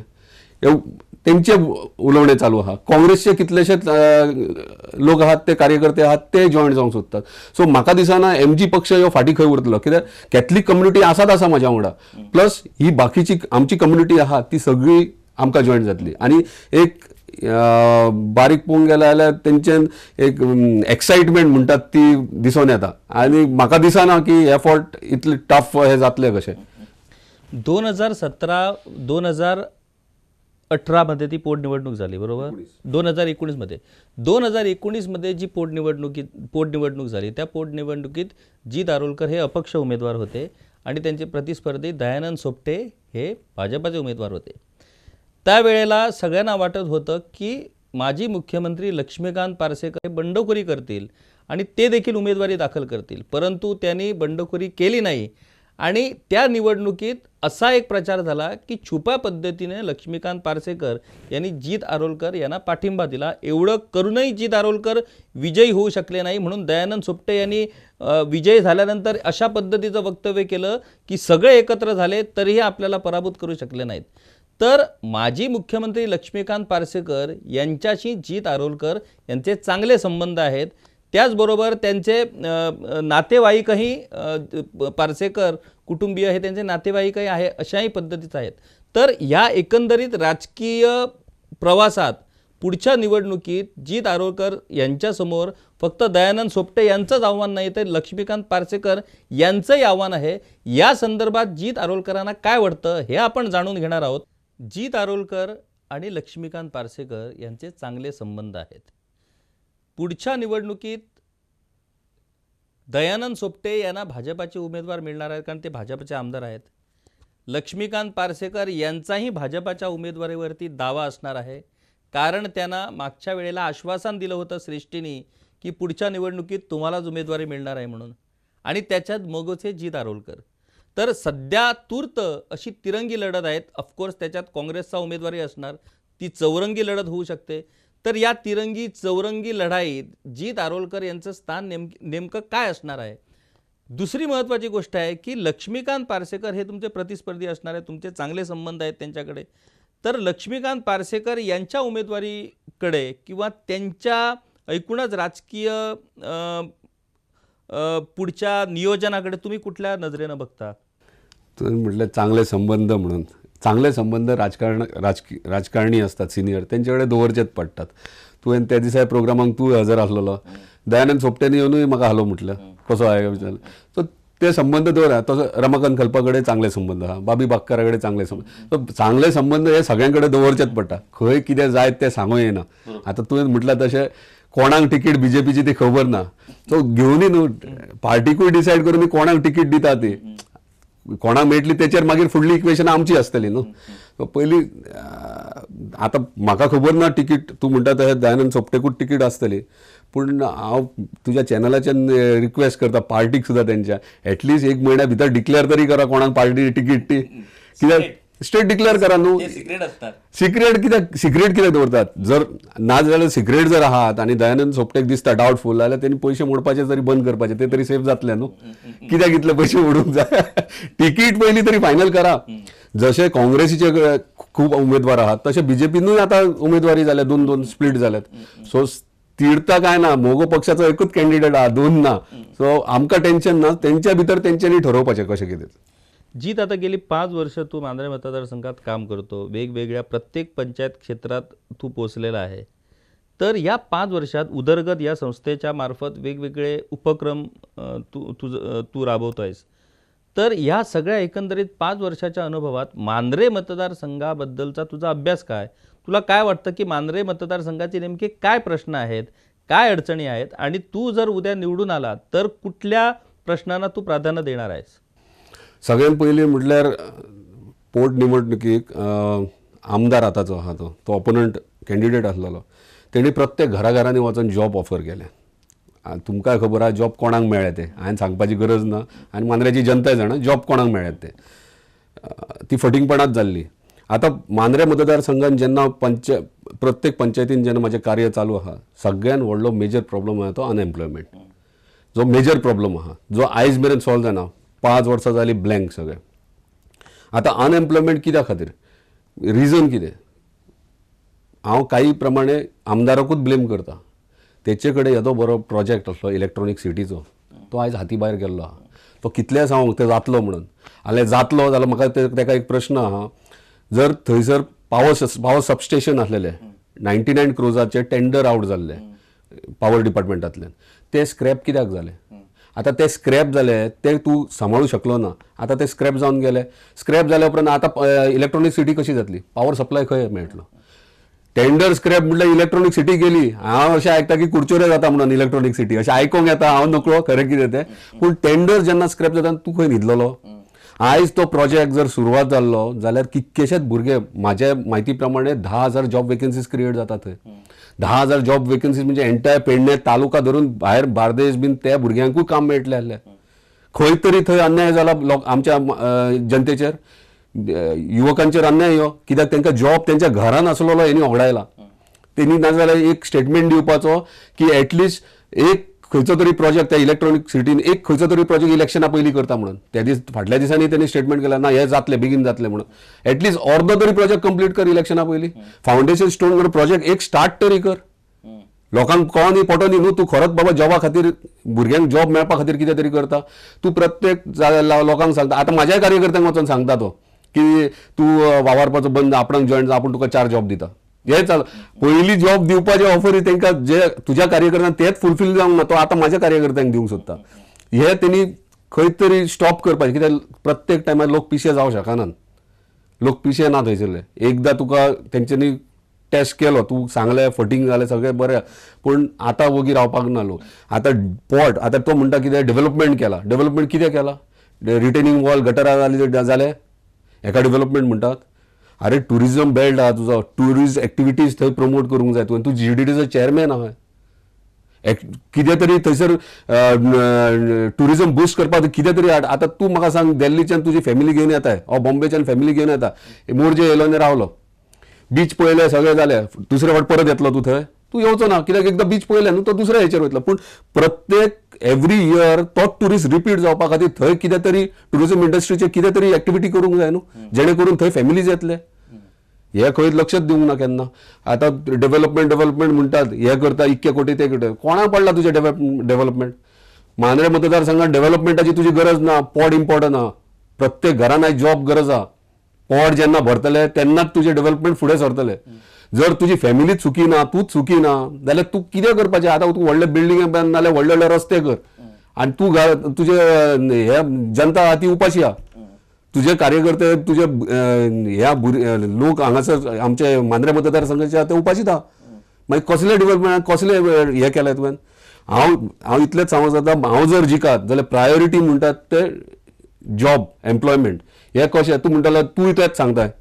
तेंचे उलोवणे चालू आहा. काँग्रेसचे कितलेशेच लोक आहात ते कार्यकर्ते आहात ते जॉईन जावंक सोदतात. सो म्हाका दिसना MG पक्ष ह्यो फाटी खंय उरतलो, कित्याक कॅथलीक कम्युनिटी आसा म्हाज्या वांगडा, प्लस ही बाकीची आमची कम्युनिटी आहा ती सगळी आमकां जॉईन जातली. आनी एक बारीक पळोवंक गेले जाल्यार तेंच्यान एक एक्साइटमेंट म्हणटात ती दिसून येता. आनी म्हाका दिसना की हे फावट इतले टफ हे जातले कशें. 2017-2018 मध्ये ती पोटनिवडणूक झाली बरोबर. 2019 मध्ये 2019 मध्ये जी पोटनिवडणूक झाली त्या पोटनिवडणुकीत जी दारोलकर हे अपक्ष उमेदवार होते आणि त्यांचे प्रतिस्पर्धी दयानंद सोपटे हे भाजपाचे उमेदवार होते. त्यावेळेला सगळ्यांना वाटत होतं की माजी मुख्यमंत्री लक्ष्मीकांत पार्सेकर हे बंडखोरी करतील आणि ते देखील उमेदवारी दाखल करतील, परंतु त्यांनी बंडखोरी केली नाही. आणि त्या निवडणुकीत असा एक प्रचार झाला की छुप्या पद्धतीने लक्ष्मीकांत पार्सेकर यांनी जीत आरोलकर यांना पाठिंबा दिला. एवढं करूनही जीत आरोलकर विजयी होऊ शकले नाही, म्हणून दयानंद सोपटे यांनी विजयी झाल्यानंतर अशा पद्धतीचं वक्तव्य केलं की सगळे एकत्र झाले तरीही आपल्याला पराभूत करू शकले नाहीत. तर माजी मुख्यमंत्री लक्ष्मीकांत पार्सेकर यांच्याशी जीत आरोलकर यांचे चांगले संबंध आहेत. त्याचबरोबर त्यांचे नातेवाईकही पार्सेकर कुटुंबीय हे त्यांचे नातेवाईकही आहे अशाही पद्धतीचे आहेत. तर या एकंदरीत राजकीय प्रवासात पुढच्या निवडणुकीत जीत आरोलकर यांच्यासमोर फक्त दयानंद सोपटे यांचंच आव्हान नाही तर लक्ष्मीकांत पार्सेकर यांचंही आव्हान आहे. या संदर्भात जीत आरोलकरांना काय वाटतं हे आपण जाणून घेणार आहोत. जीत आरोलकर आणि लक्ष्मीकांत पार्सेकर यांचे चांगले संबंध आहेत. पुढच्या निवडणुकीत दयानंद सोपटे यांना भाजपाचे उमेदवार मिळणार आहेत कारण ते भाजपचे आमदार आहेत. लक्ष्मीकांत पार्सेकर यांचाही भाजपाच्या उमेदवारीवरती दावा असणार आहे कारण त्यांना मागच्या वेळेला आश्वासन दिलं होतं श्रेष्ठींनी की पुढच्या निवडणुकीत तुम्हालाच उमेदवारी मिळणार आहे म्हणून, आणि त्याच्यात मगच हे जीत आरोलकर. तर सध्या तूर्त अशी तिरंगी लढत आहेत. ऑफकोर्स त्याच्यात काँग्रेसचा उमेदवारी असणार, ती चौरंगी लढत होऊ शकते. तर या तिरंगी चौरंगी लढाईत जीत आरोलकर यांचं स्थान नेमकं काय असणार आहे. दुसरी महत्त्वाची गोष्ट आहे की लक्ष्मीकांत पार्सेकर हे तुमचे प्रतिस्पर्धी असणार आहे, तुमचे चांगले संबंध आहेत त्यांच्याकडे. तर लक्ष्मीकांत पार्सेकर यांच्या उमेदवारीकडे किंवा त्यांच्या एकूणच राजकीय पुढच्या नियोजनाकडे तुम्ही कुठल्या नजरेनं बघता. तुम्ही म्हटलं चांगले संबंध म्हणून, चांगले संबंध राजकारणी असतात सिनियर त्यांच्याकडे दवरचेच पडटात. तुवें त्या दिसा प्रोग्रामाक तूं हजर आसलेलो, दयानंद सोपट्यानी येवनूय म्हाका हालो म्हटलं कसो आहे विचारलं. सो ते संबंध दवरा. तसो रमाकांत खलपा कडेन चांगले संबंध आहा, बाबी बाक्कारा कडेन चांगले संबंध. सो चांगले संबंध हे सगळ्यांकडे दवरचेच पडटा. खंय कितें जायत तें सांगूं येना. आतां तुवें म्हटलां तशें कोणाक तिकीट बीजेपीची ती खबर ना, सो घेवनी न्हू पार्टीकूय डिसायड करून कोणाक तिकीट दिता ती कोणाक मेळटली तेचेर मागीर फुडली इक्वेशन आमची आसतली न्हू. सो पयलीं आतां म्हाका खबर ना तिकीट तूं म्हणटा तशें दयानंद सोपटेकूच तिकीट आसतली, पूण हांव तुज्या चॅनलाच्यान रिक्वेस्ट करता पार्टीक सुद्दां तेंच्या एटलिस्ट एक म्हयन्या भितर डिक्लेअर तरी करा कोणाक पार्टी तिकीट ती, कित्याक स्टेट डिक्लेअर करा न्हू. सिक्रेट कित्याक दवरतात. जर ना जाल्यार सिक्रेट जर आहात आनी दयानंद सोपटेक दिसता डावटफूल जाल्यार तेणी पयशे मोडपाचे तरी बंद करपाचे, ते तरी सेफ जातले न्हू. कित्याक इतले पयशे मोडूंक जाय. तिकीट पयलीं तरी फायनल करा. जशे काँग्रेसीचे खूब उमेदवार आहात तशे बीजेपीनूय आतां उमेदवारी जाल्या, 2-2 स्प्लीट जाल्यात. सो तिडता काय ना, मोगो पक्षाचो एकूच कॅन्डिडेट आहा, 2 ना. सो आमकां टेन्शन ना, तेंच्या भितर तेंच्यांनी ठरोवपाचें कशें कितें. जीत आता गेली 5 वर्ष तू मांजरे मतदारसंघात काम करतो, वेगवेगळ्या प्रत्येक पंचायत क्षेत्रात तू पोचलेला आहे. तर या 5 वर्षात उदरगत या संस्थेच्या मार्फत वेगवेगळे उपक्रम तू राबवतोयस. तर या सगळ्या एकंदरीत 5 वर्षाच्या अनुभवात मांजरे मतदारसंघाबद्दलचा तुझा अभ्यास काय, तुला काय वाटतं की मांजरे मतदारसंघाचे नेमके काय प्रश्न आहेत, काय अडचणी आहेत, आणि तू जर उद्या निवडून आला तर कुठल्या प्रश्नांना तू प्राधान्य देणार आहेस. सगळ्यात पयलीं म्हटल्यार पोटनिवडणुकीक आमदार आतांचो आहा तो ऑपोनंट कॅन्डिडेट आसलेलो, तेणी प्रत्येक घराघरांनी वचून जॉब ऑफर केले. तुमकां खबर आहा जॉब कोणाक मेळ्ळे ते, हांवें सांगपाची गरज ना, आनी मांद्र्याची जनताय जाणा जॉब कोणाक मेळ्ळेत ते. ती फटिंगपणाच जाल्ली. आतां मांद्रे मतदारसंघान जेन्ना प्रत्येक पंचायतीन जेन्ना म्हजें कार्य चालू आहा, सगळ्यान व्हडलो मेजर प्रॉब्लम आहा तो अनएम्प्लॉयमेंट, जो मेजर प्रॉब्लम आहा, जो आयज मेरेन सॉल्व जाना. 5 वर्सां जालीं ब्लँक सगळें. आतां अनएम्प्लॉयमेंट कित्या खातीर, रिजन कितें, हांव काही प्रमाणे आमदाराकूच ब्लेम करता. तेचे कडेन येदो बरो प्रोजेक्ट आसलो इलेक्ट्रॉनीक सिटीचो, तो आयज हाती भायर गेल्लो आहा. तो कितलेंच हांव ते जातलो म्हणून जाल्यार जातलो जाल्यार म्हाका तेका एक प्रश्न आहा. जर थंयसर पावर सबस्टेशन आसलेले 99 क्रोजाचे टेंडर आउट जाल्ले पावर डिपार्टमेंटांतल्यान, ते स्क्रॅप कित्याक जाले? आता ते स्क्रॅप जाले ते तूं सांबाळूं शकलो ना. आता ते स्क्रॅप जावन गेले. स्क्रॅप जाल्या उपरांत आता इलेक्ट्रॉनीक सिटी कशी जातली? पावर सप्लाय खंय मेळटलो? टेंडर स्क्रॅप म्हटल्यार इलेक्ट्रॉनीक सिटी गेली. हांव अशें आयकता की कुडचोरे जाता म्हणून इलेक्ट्रॉनीक सिटी, अशें आयकूंक येता. हांव नकळो खरें कितें तें, पूण टेंडर जेन्ना स्क्रॅप जाता तूं खंय न्हिदलेलो? आयज तो प्रोजेक्ट जर सुरवात जाल्लो जाल्यार कितकेशेच भुरगे, म्हाज्या म्हायती प्रमाणे 10,000 जॉब वेकन्सीज क्रिएट जातात थंय. 10,000 जॉब वेकन्सीज म्हणजे एंटायर पेडणे तालुका धरून भायर बार्देश बीन त्या भुरग्यांकूय काम मेळटलें आसलें. खंय तरी थंय अन्याय जाला आमच्या जनतेचेर, युवकांचेर अन्याय हो. कित्याक तांकां जॉब तेंच्या घरान आसलेलो हेणी वगडायला. तेणी नाजाल्यार एक स्टेटमेंट दिवपाचो की एटलिस्ट एक खंयचो तरी प्रोजेक्ट त्या इलेक्ट्रॉनीक सिटीन एक खंयचो तरी प्रोजेक्ट इलेक्शना पयलीं करता म्हणून. त्या फाटल्या दिसांनी त्यांनी स्टेटमेंट केला ना हे जातले बेगीन जातले म्हणून. एटलिस्ट अर्दो तरी प्रोजेक्ट कंप्लीट कर इलेक्शना पयलीं. फावंडेशन स्टोन कर, प्रोजेक्ट एक स्टार्ट तरी कर. लोकांक कळोनी पटोनी न्हू तूं खरोच बाबा जॉबा खातीर भुरग्यांक जॉब मेळपा खातीर कितें तरी करता. तूं प्रत्येक लोकांक सांगता. आतां म्हाज्याय कार्यकर्त्यांक वचून सांगता तो की तूं वावरपाचो बंद, आपणाक जॉयन जा, आपूण तुका 4 जॉब दिता. हे चाल पयली जॉब दिवपाचे ऑफरी तांकां जे तुज्या कार्यकर्त्यांक तेच फुलफील जावंक ना, तो आतां म्हाज्या कार्यकर्त्यांक दिवंक सोदता. हे तेणी खंय तरी स्टॉप करपाचें. कित्याक प्रत्येक टायमार लोक पिशे जावं शकनात. लोक पिशे ना थंयसरले. एकदां तुका तेंच्यांनी टेस्ट केलो, तूं सांगलें फटींग जालें सगळें बरें, पूण आतां वगी रावपाक ना लोक. आतां पोर्ट, आतां तो म्हणटा कितें डेव्हलपमेंट केला. डेव्हलपमेंट कितें केला? रिटेनिंग वॉल गटरां जाले हेका डेव्हलपमेंट म्हणटात. अरे टुरिझम बेल्ट आहा तुजो, टुरिस्ट एक्टिविटीज थंय प्रमोट करूंक जाय. तूं GDDचो चेअरमॅन आहा. कितें तरी थंयसर टुरिझम बूस्ट करपाक कितें तरी हाड. आतां तूं म्हाका सांग, दिल्लीच्यान तुजी फॅमिली घेवन येताय ओ बॉम्बेच्यान फॅमिली घेवन येता, मोरजे येयलो आनी रावलो, बीच पळयले सगळें जालें, दुसरे फावट परत येतलो तूं थंय? तूं येवचो ना. कित्याक एकदां बीच पळयलें न्हू, तो दुसऱ्या हेचेर वयतलो. पूण प्रत्येक एवरी इयर तोच टुरिस्ट रिपीट जावपा खातीर थंय कितें तरी टुरिझम इंडस्ट्रीचे कितें तरी एक्टिविटी करूंक जाय न्हू, जेणे करून थंय फॅमिलीज येतले. हे खंय लक्षच दिवंक ना केन्ना. आतां डेव्हलपमेंट म्हणटात, हे करता इतके कोटी ते कोटी. कोणाक पडला तुजें डेव्हलपमेंट? मांद्रे मतदारसंघात डेव्हलपमेंटाची तुजी गरज ना. पोर्ट इम्पॉर्टंट आहा. प्रत्येक घरान आयज जॉब गरज आहा. पोर्ट जेन्ना भरतले तेन्नाच तुजें डेव्हलपमेंट फुडें सरतलें. जर तुजी फॅमिली चुकी ना, तूंच चुकी ना, जाल्यार तूं कितें करपाचें? आतां तूं व्हडले बिल्डिंग बांद नाल्यार व्हडले व्हडले रस्ते कर आनी तूं तुजे हे जनता आहा ती उपाशी आहा. तुजे कार्यकर्ते तुजे ह्या लोक हांगासर आमचे मांद्रे मतदारसंघाचे ते उपाशीत आहा. मागीर कसले डेव्हलपमेंट कसले हे केले तुवें? हांव इतलेंच सांगूंक सोदता, हांव जर जिखात जाल्यार प्रायोरिटी म्हणटात ते जॉब एम्प्लॉयमेंट. हे कशें तूं म्हणटालो, तूं तेच सांगताय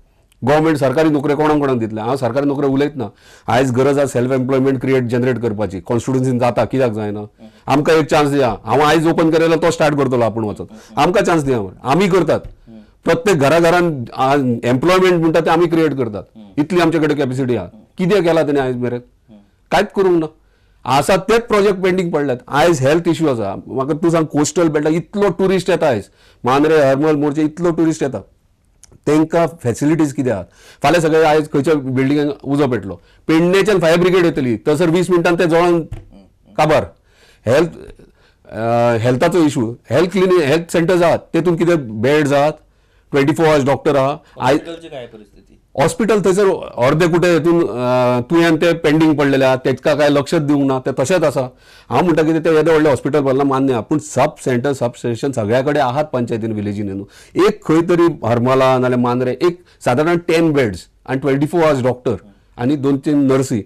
गव्हर्मेंट सरकारी नोकऱ्यो कोणाक दितले. हांव सरकारी नोकऱ्यो उलयत ना. आयज गरज आहा सेल्फ एम्प्लॉयमेंट जनरेट करपाची. कॉन्स्टिट्युन्सीन जाता, कित्याक जायना? आमकां एक चान्स दिया. हांव आयज ओपन केलेलो तो स्टार्ट करतलो आपूण वचत. आमकां चान्स दिया. आमी करतात. प्रत्येक घरान एम्प्लॉयमेंट म्हणटा ते आमी क्रिएट करतात. इतली आमचे कडेन कॅपॅसिटी आहा. कितें केला तेणे आयज मेरेन? कांयच करूंक ना. आसा तेच प्रोजेक्ट पेंडींग पडल्यात. आयज हेल्थ इश्यू आसा. म्हाका तूं सांग, कोस्टल बेल्टाक इतलो टुरिस्ट येता आयज. मांद्रे, हरमल, मोरचे इतलो टुरिस्ट येता. तांकां फॅसिलिटीज कितें आहात? फाल्यां सगळे आयज खंयच्या बिल्डिंगांक उजो पेटलो, पेडणेच्यान फायर ब्रिगेड येतली, थंयसर 20 मिनटान ते जळोन काबार. हेल्थाचो इश्यू, हेल्थ सेंटर्स आहात, तेतून कितें बेड्स आहात, 24 आवर्स डॉक्टर आहा. काय परिस्थिती? हॉस्पिटल थंयसर अर्दे कुठे हेतून तुवें ते पेंडींग पडलेले आहा, तेका काय लक्षच दिवंक ना. ते तशेंच आसा. हांव म्हणटा कितें, ते येदे व्हडले हॉस्पिटल भरला मान्य आहा, पूण सब सेंटर सब स्टेशन सगळ्या कडेन आहात पंचायतीन, विलेजीन न्हू. एक खंय तरी हरमला नाल्यार मांद्रे एक सादारण 10 बेड्स आनी 24 आवर्स डॉक्टर आनी 2-3 नर्सी.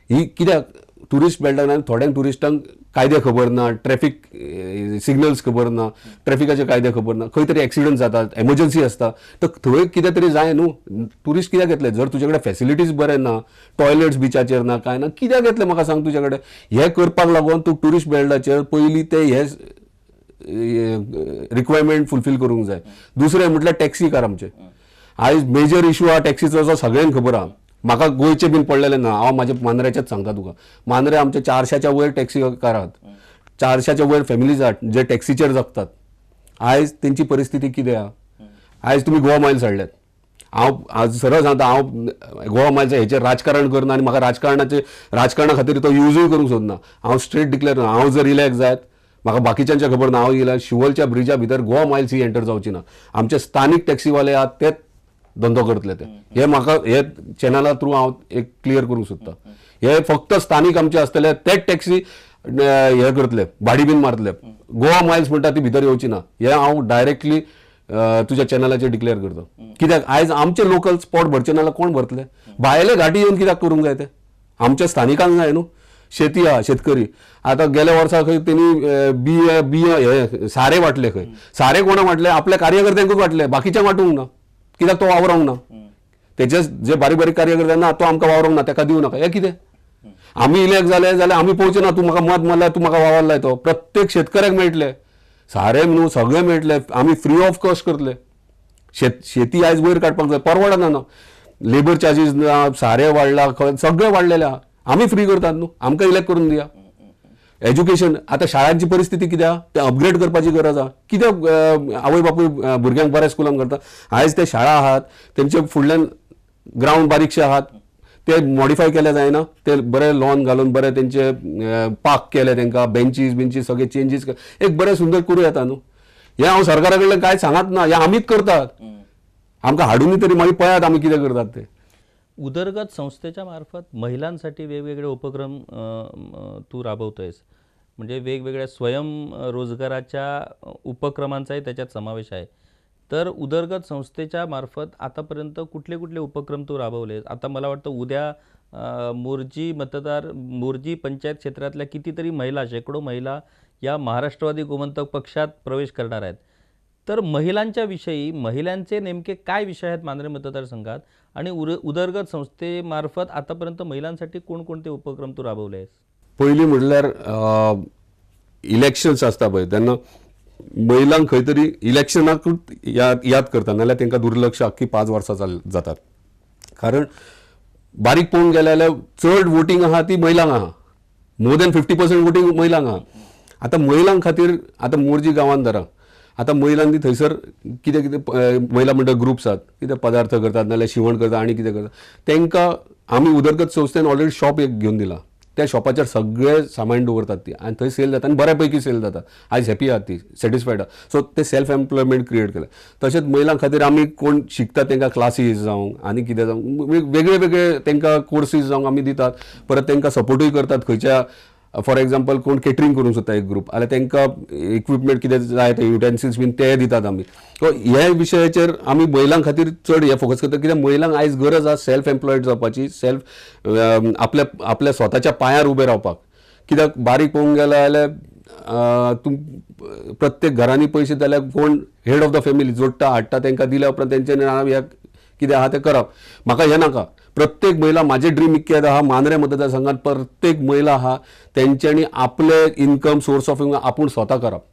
ही कित्याक? टुरिस्ट बेल्टान थोड्यांक टुरिस्टांक कायदे खबर ना, ट्रॅफिक सिग्नल्स खबर ना, ट्रॅफिकाचे कायदे खबर ना, खंय तरी एक्सिडंट जातात, एमर्जन्सी आसता, तर थंय कितें तरी जाय न्हू. टुरिस्ट कित्याक येतले? जर तुजे कडेन फॅसिलिटीज बरे ना, टॉयलेट्स बिचाचेर ना, काय ना, कित्याक येतले म्हाका सांग तुजे कडेन? हे करपाक लागून तूं टुरिस्ट बेल्टाचेर पयलीं ते हे रिक्वायरमेंट फुलफील करूंक जाय. दुसरें म्हटल्यार टॅक्सी कार आमचे. आयज मेजर इश्यू आहा टॅक्सीचो, जो सगळ्यांक खबर आहा. म्हाका गोंयचे बीन पडलेले ना. हांव म्हाज्या मांद्रेचेच सांगता तुका. मांद्रे आमचे 400च्या वयर टॅक्सी कार आहात. 400च्या वयर फॅमिलीज आहात जे टॅक्सीचेर जगतात. आयज तेंची परिस्थिती कितें आहा? आयज तुमी गोवा मायल्स हाडल्यात. हांव आज सरळ सांगता, हांव गोवा मायल्स हेचेर राजकारण करना आनी म्हाका राजकारणा खातीर तो यूजूय करूंक सोदना. हांव स्ट्रेट डिक्लेअर करना, हांव जर इलेक्ट जायत, म्हाका बाकीच्यांच्या खबर ना, हांव येयला शिवोलच्या ब्रिजा भितर गोवा मायल्स ही एंटर जावची ना. आमचे स्थानीक टॅक्सीवाले आहात तेच धंदो करतले ते. हे म्हाका हे चॅनला थ्रू हांव एक क्लियर करूंक सोदता. हे फक्त स्थानीक आमचे आसतले तेच टॅक्सी हे करतले, भाडी बीन मारतले. गोवा मायल्स म्हणटा ती भितर येवची ना. हे हांव डायरेक्टली तुझ्या चॅनलाचेर डिक्लेअर करता. कित्याक आयज आमचे लोकल स्पॉट भरचे नाल्यार कोण भरतले? भायले घाटी येवन कित्याक करूंक जाय ते? आमच्या स्थानिकांक जाय न्हू. शेती आहा, शेतकरी. आता गेल्या वर्सा खंय तेणी बियो सारे वाटले, खंय सारे कोणा वाटले? आपल्या कार्यकर्त्यांकूच वाटले, बाकीच्यांक वाटूंक ना. कित्याक तो वावरूंक ना. तेचे जे बारीक बारीक कार्यकर्ते ना तो आमकां वावरूंक ना, ताका दिवं नाका. हे कितें? आमी इलेक्ट जाले जाल्यार आमी पळोवचे ना, तूं म्हाका मत मारल्यार तूं म्हाका वावरलाय तो. प्रत्येक शेतकऱ्याक मेळटले, सारे न्हू सगळे मेळटले. आमी फ्री ऑफ कॉस्ट करतले. शेती आयज वयर काडपाक जाय, परवडना ना. लेबर चार्जीस ना, सारे वाडला, सगळे वाडलेले आहा. आमी फ्री करतात न्हू, आमकां इलेक्ट करून दिया. एज्युकेशन, आता शाळांची परिस्थिती कित्याक? ते अपग्रेड करपाची गरज आहा. कित्याक आवय बापूय भुरग्यांक बऱ्या स्कुलान करता? आयज ते शाळा आहात, तेंचे फुडल्यान ग्रावंड बारीकशे आहात, ते मॉडिफाय केले जायना. ते बरे लॉन घालून बरे तेंचे पार्क केले, तांकां बेंचीस सगळे चेंजीस एक बरे सुंदर करूं येता न्हू. हे हांव सरकारा कडल्यान कांय सांगत ना, हे आमीच करतात. आमकां हाडूनय तरी मागीर पळयात आमी कितें करतात ते. उदरगत संस्थेच्या मार्फत महिलांसाठी वेगवेगळे उपक्रम तू राबवतोयस. म्हणजे वेगवेगळ्या स्वयंरोजगाराच्या उपक्रमांचाही त्याच्यात समावेश आहे. तर उदरगत संस्थेच्या मार्फत आतापर्यंत कुठले कुठले उपक्रम तू राबवले? आता मला वाटतं उद्या मोर्जी पंचायत क्षेत्रातल्या कितीतरी महिला, शेकडो महिला या महाराष्ट्रवादी गोमंतक पक्षात प्रवेश करणार आहेत. तर महिलांच्या विषयी, महिलांचे नेमके काय विषय आहेत मांजरे मतदारसंघात, आणि उदरगत संस्थेमार्फत आतापर्यंत महिलांसाठी कोणकोणते उपक्रम तू राबवले आहेस? पहिली म्हणल्यार इलेक्शन्स आसता पळय, तेन्ना महिलांक खंय तरी इलेक्शनाकूच याद करता, नाल्यार तांकां दुर्लक्ष आख्खी 5 वर्सां जातात. कारण बारीक पळोवंक गेले जाल्यार चड वोटींग आहा ती महिलांक आहा. मोर दॅन 50% वोटींग महिलांक आहा. आतां महिलांक खातीर आतां मोर्जी गांवांत धरा, आतां महिलांनी थंयसर कितें कितें महिला मंडळ ग्रुप्स आहात, कितें पदार्थ करतात नाल्यार शिवण करतात आनी कितें करतात, तांकां आमी उदरगत संस्थेन ऑलरेडी शॉप एक घेवन दिला. त्या शॉपाचेर सगळे सामान दवरतात ती, आनी थंय सेल जाता आनी बऱ्यापैकी सेल जाता. आयज हॅपी आहात ती, सॅटिस्फायड आहा. सो ते सेल्फ एम्प्लॉयमेंट क्रिएट केलें. तशेंच महिलां खातीर आमी कोण शिकतात तांकां क्लासीस जावं आनी कितें जावं वेगळे वेगळे तांकां कोर्सीस जावं आमी दितात. परत तांकां सपोर्टूय करतात. खंयच्या फॉर एग्जाम्पल कोण केटरिंग करूंक सोदता एक ग्रुप जाल्यार तांकां इक्विपमेंट कितें जाय ते युटेन्सिल्स बीन ते दितात आमी. सो ह्या विशयाचेर आमी महिलां खातीर चड हे फोकस करता. कित्याक महिलांक आयज गरज आसा सेल्फ एम्प्लॉयड जावपाची, आपल्या स्वताच्या पांयार उबे रावपाक. कित्याक बारीक पळोवंक गेले जाल्यार तूं प्रत्येक घरांनी पयशे जाल्यार कोण हेड ऑफ द फॅमिली जोडटा हाडटा, तांकां दिल्या उपरांत तेंच्यांनी ह्या कितें आहा तें करप. म्हाका हें नाका. प्रत्येक महिला, माझे ड्रीम इतकें आहा मांद्रे मतदारसंघात प्रत्येक महिला आहा तेंच्यांनी आपले इन्कम सोर्स ऑफ इन्कम आपूण स्वता करप.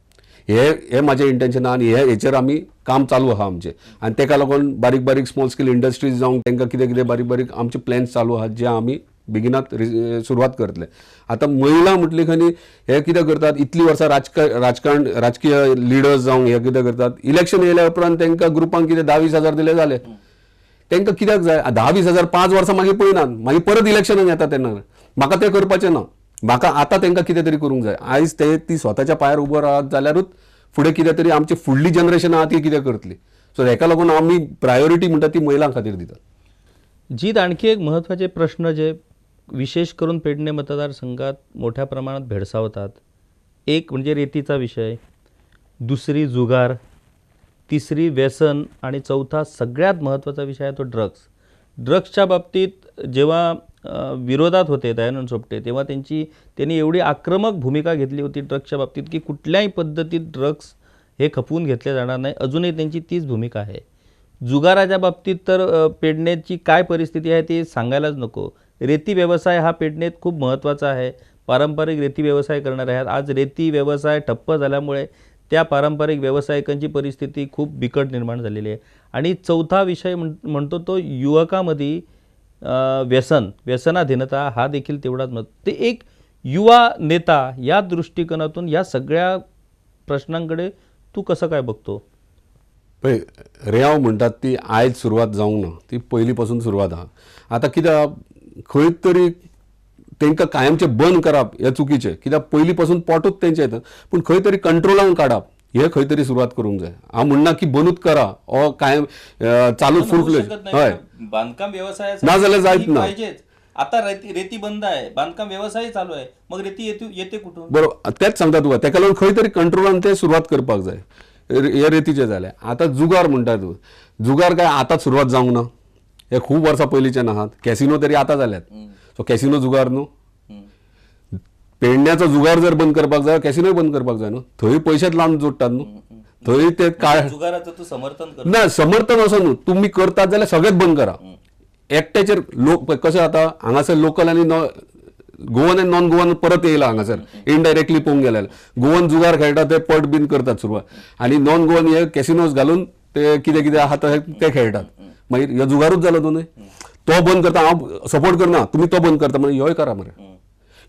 हे माझे इंटेंशन आहा आनी हेचेर आमी काम चालू आहा आमचें. आनी तेका लागून बारीक बारीक स्मॉल स्केल इंडस्ट्रीज जावं तांकां कितें कितें बारीक बारीक आमचे प्लॅन्स चालू आहात जे आमी बेगिनात सुरवात करतले. आतां महिला म्हटली खंय हे कितें करतात, इतली वर्सां राजकीय लिडर्स जावं हे कितें करतात, इलेक्शन येयल्या उपरांत तांकां ग्रुपांक कितें 10-20 हजार दिले जाले. तांकां कित्याक जाय 10-20 हजार 5 वर्सां मागीर पळयनात, मागीर परत इलेक्शनाक येता तेन्ना. म्हाका तें करपाचें ना. म्हाका आतां तांकां कितें तरी करूंक जाय. आयज ती स्वताच्या पांयार उबो रावत जाल्यारूच फुडें कितें तरी आमची फुडली जनरेशन आहा ती कितें करतली. सो हेका लागून आमी प्रायोरिटी म्हणटा ती महिलां खातीर दितात. जीत, आणखी एक महत्त्वाचे प्रश्न जे विशेष करून पेडणे मतदारसंघात मोठ्या प्रमाणात भेडसावतात, एक म्हणजे रेतीचा विषय, दुसरी जुगार, तिसरी व्यसन, आणि चौथा सगळ्यात महत्त्वाचा विषय आहे तो ड्रग्स. ड्रग्सच्या बाबतीत जेव्हा विरोधात होते दयानंद सोपटे, तेव्हा त्यांनी एवढी आक्रमक भूमिका घेतली होती ड्रग्सच्या बाबतीत की कुठल्याही पद्धतीत ड्रग्स हे खपवून घेतले जाणार नाही. अजूनही त्यांची तीच भूमिका आहे. जुगाराच्या बाबतीत तर पेडणेची काय परिस्थिती आहे ते सांगायलाच नको. रेती व्यवसाय हा पेडणेत खूप महत्त्वाचा आहे. पारंपरिक रेती व्यवसाय करणारे आहेत. आज रेती व्यवसाय ठप्प झाल्यामुळे त्या पारंपरिक व्यावसायिकांची परिस्थिती खूप बिकट निर्माण झालेली आहे. आणि चौथा विषय म्हणतो तो युवकामध्ये व्यसनाधीनता हा देखील तेवढाच ते एक युवा नेता या दृष्टिकोनातून या सगळ्या प्रश्नांकडे तू कसं काय बघतो? पळय रेंव म्हणटात ती आयज सुरवात जावंक ना, ती पयलीं पासून सुरवात आहा. आतां कित्याक खंय तरी तांकां कायमचें बंद करप हें चुकीचें, कित्याक पयलीं पासून पोटूच तेंचें येता, पूण खंय तरी कंट्रोलान काडप हें खंय तरी सुरवात करूंक जाय. हांव म्हणना की बंदूच करा हो कायम चालूच फुल फ्लेज हय बांधकाम व्यवसाय नाजाल्यार जायत ना. आता रेती बंद आहे, बांधकाम व्यवसाय चालू आहे, मग रेती येते कुठून? बरोबर तेच सांगता तुका, तेका लागून खंय तरी कंट्रोलान ते सुरवात करपाक जाय. हे रेतीचे जाले. आतां जुगार म्हणटा तूं, जुगार काय आतांच सुरवात जावंक ना, हे खूब वर्सां पयलींच्यान आहात. कॅसिनो तरी आतां जाल्यात, सो कॅसिनो जुगार न्हू. पेडण्याचो जुगार जर बंद करपाक जाय कॅसिनोय बंद करपाक जाय न्हू. थंय पयशेच लावन जोडटात न्हू, थंय ते काय जुगाराचं तू समर्थन कर ना, समर्थन असो न्हू. तुम्ही करतात जाल्यार सगळेच बंद करा. एकट्याचेर लोक कशें जाता हांगासर लोकल आनी गोवन आनी नॉन गोवन परत येयला हांगासर इनडायरेक्टली पळोवंक गेल्यार. गोवन जुगार खेळटा ते पट बीन करतात सुरवात, आनी नॉन गोवन हे कॅसिनोज घालून ते कितें कितें आहा ते खेळटात. मागीर ह्यो जुगारूच जालो न्हू. तो बंद करता, हांव सपोर्ट करना, तुमी तो बंद करता म्हणजे ह्योय करा मरे.